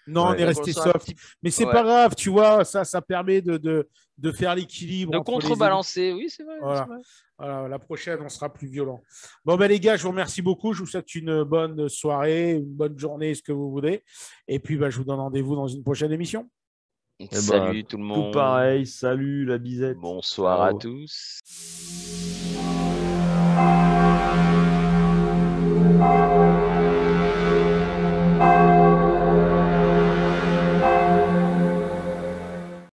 Non, on Ouais. est Donc, resté on sera un soft. petit- Mais c'est Ouais. pas grave, tu vois, ça permet de faire l'équilibre. De entre les contrebalancer, oui, c'est vrai. Voilà. c'est vrai. Voilà, la prochaine, on sera plus violent. Bon, ben les gars, je vous remercie beaucoup. Je vous souhaite une bonne soirée, une bonne journée, ce que vous voulez. Et puis, ben, je vous donne rendez-vous dans une prochaine émission. Eh ben, Salut tout le tout monde. pareil. Salut la bisette. Bonsoir à Ciao. tous.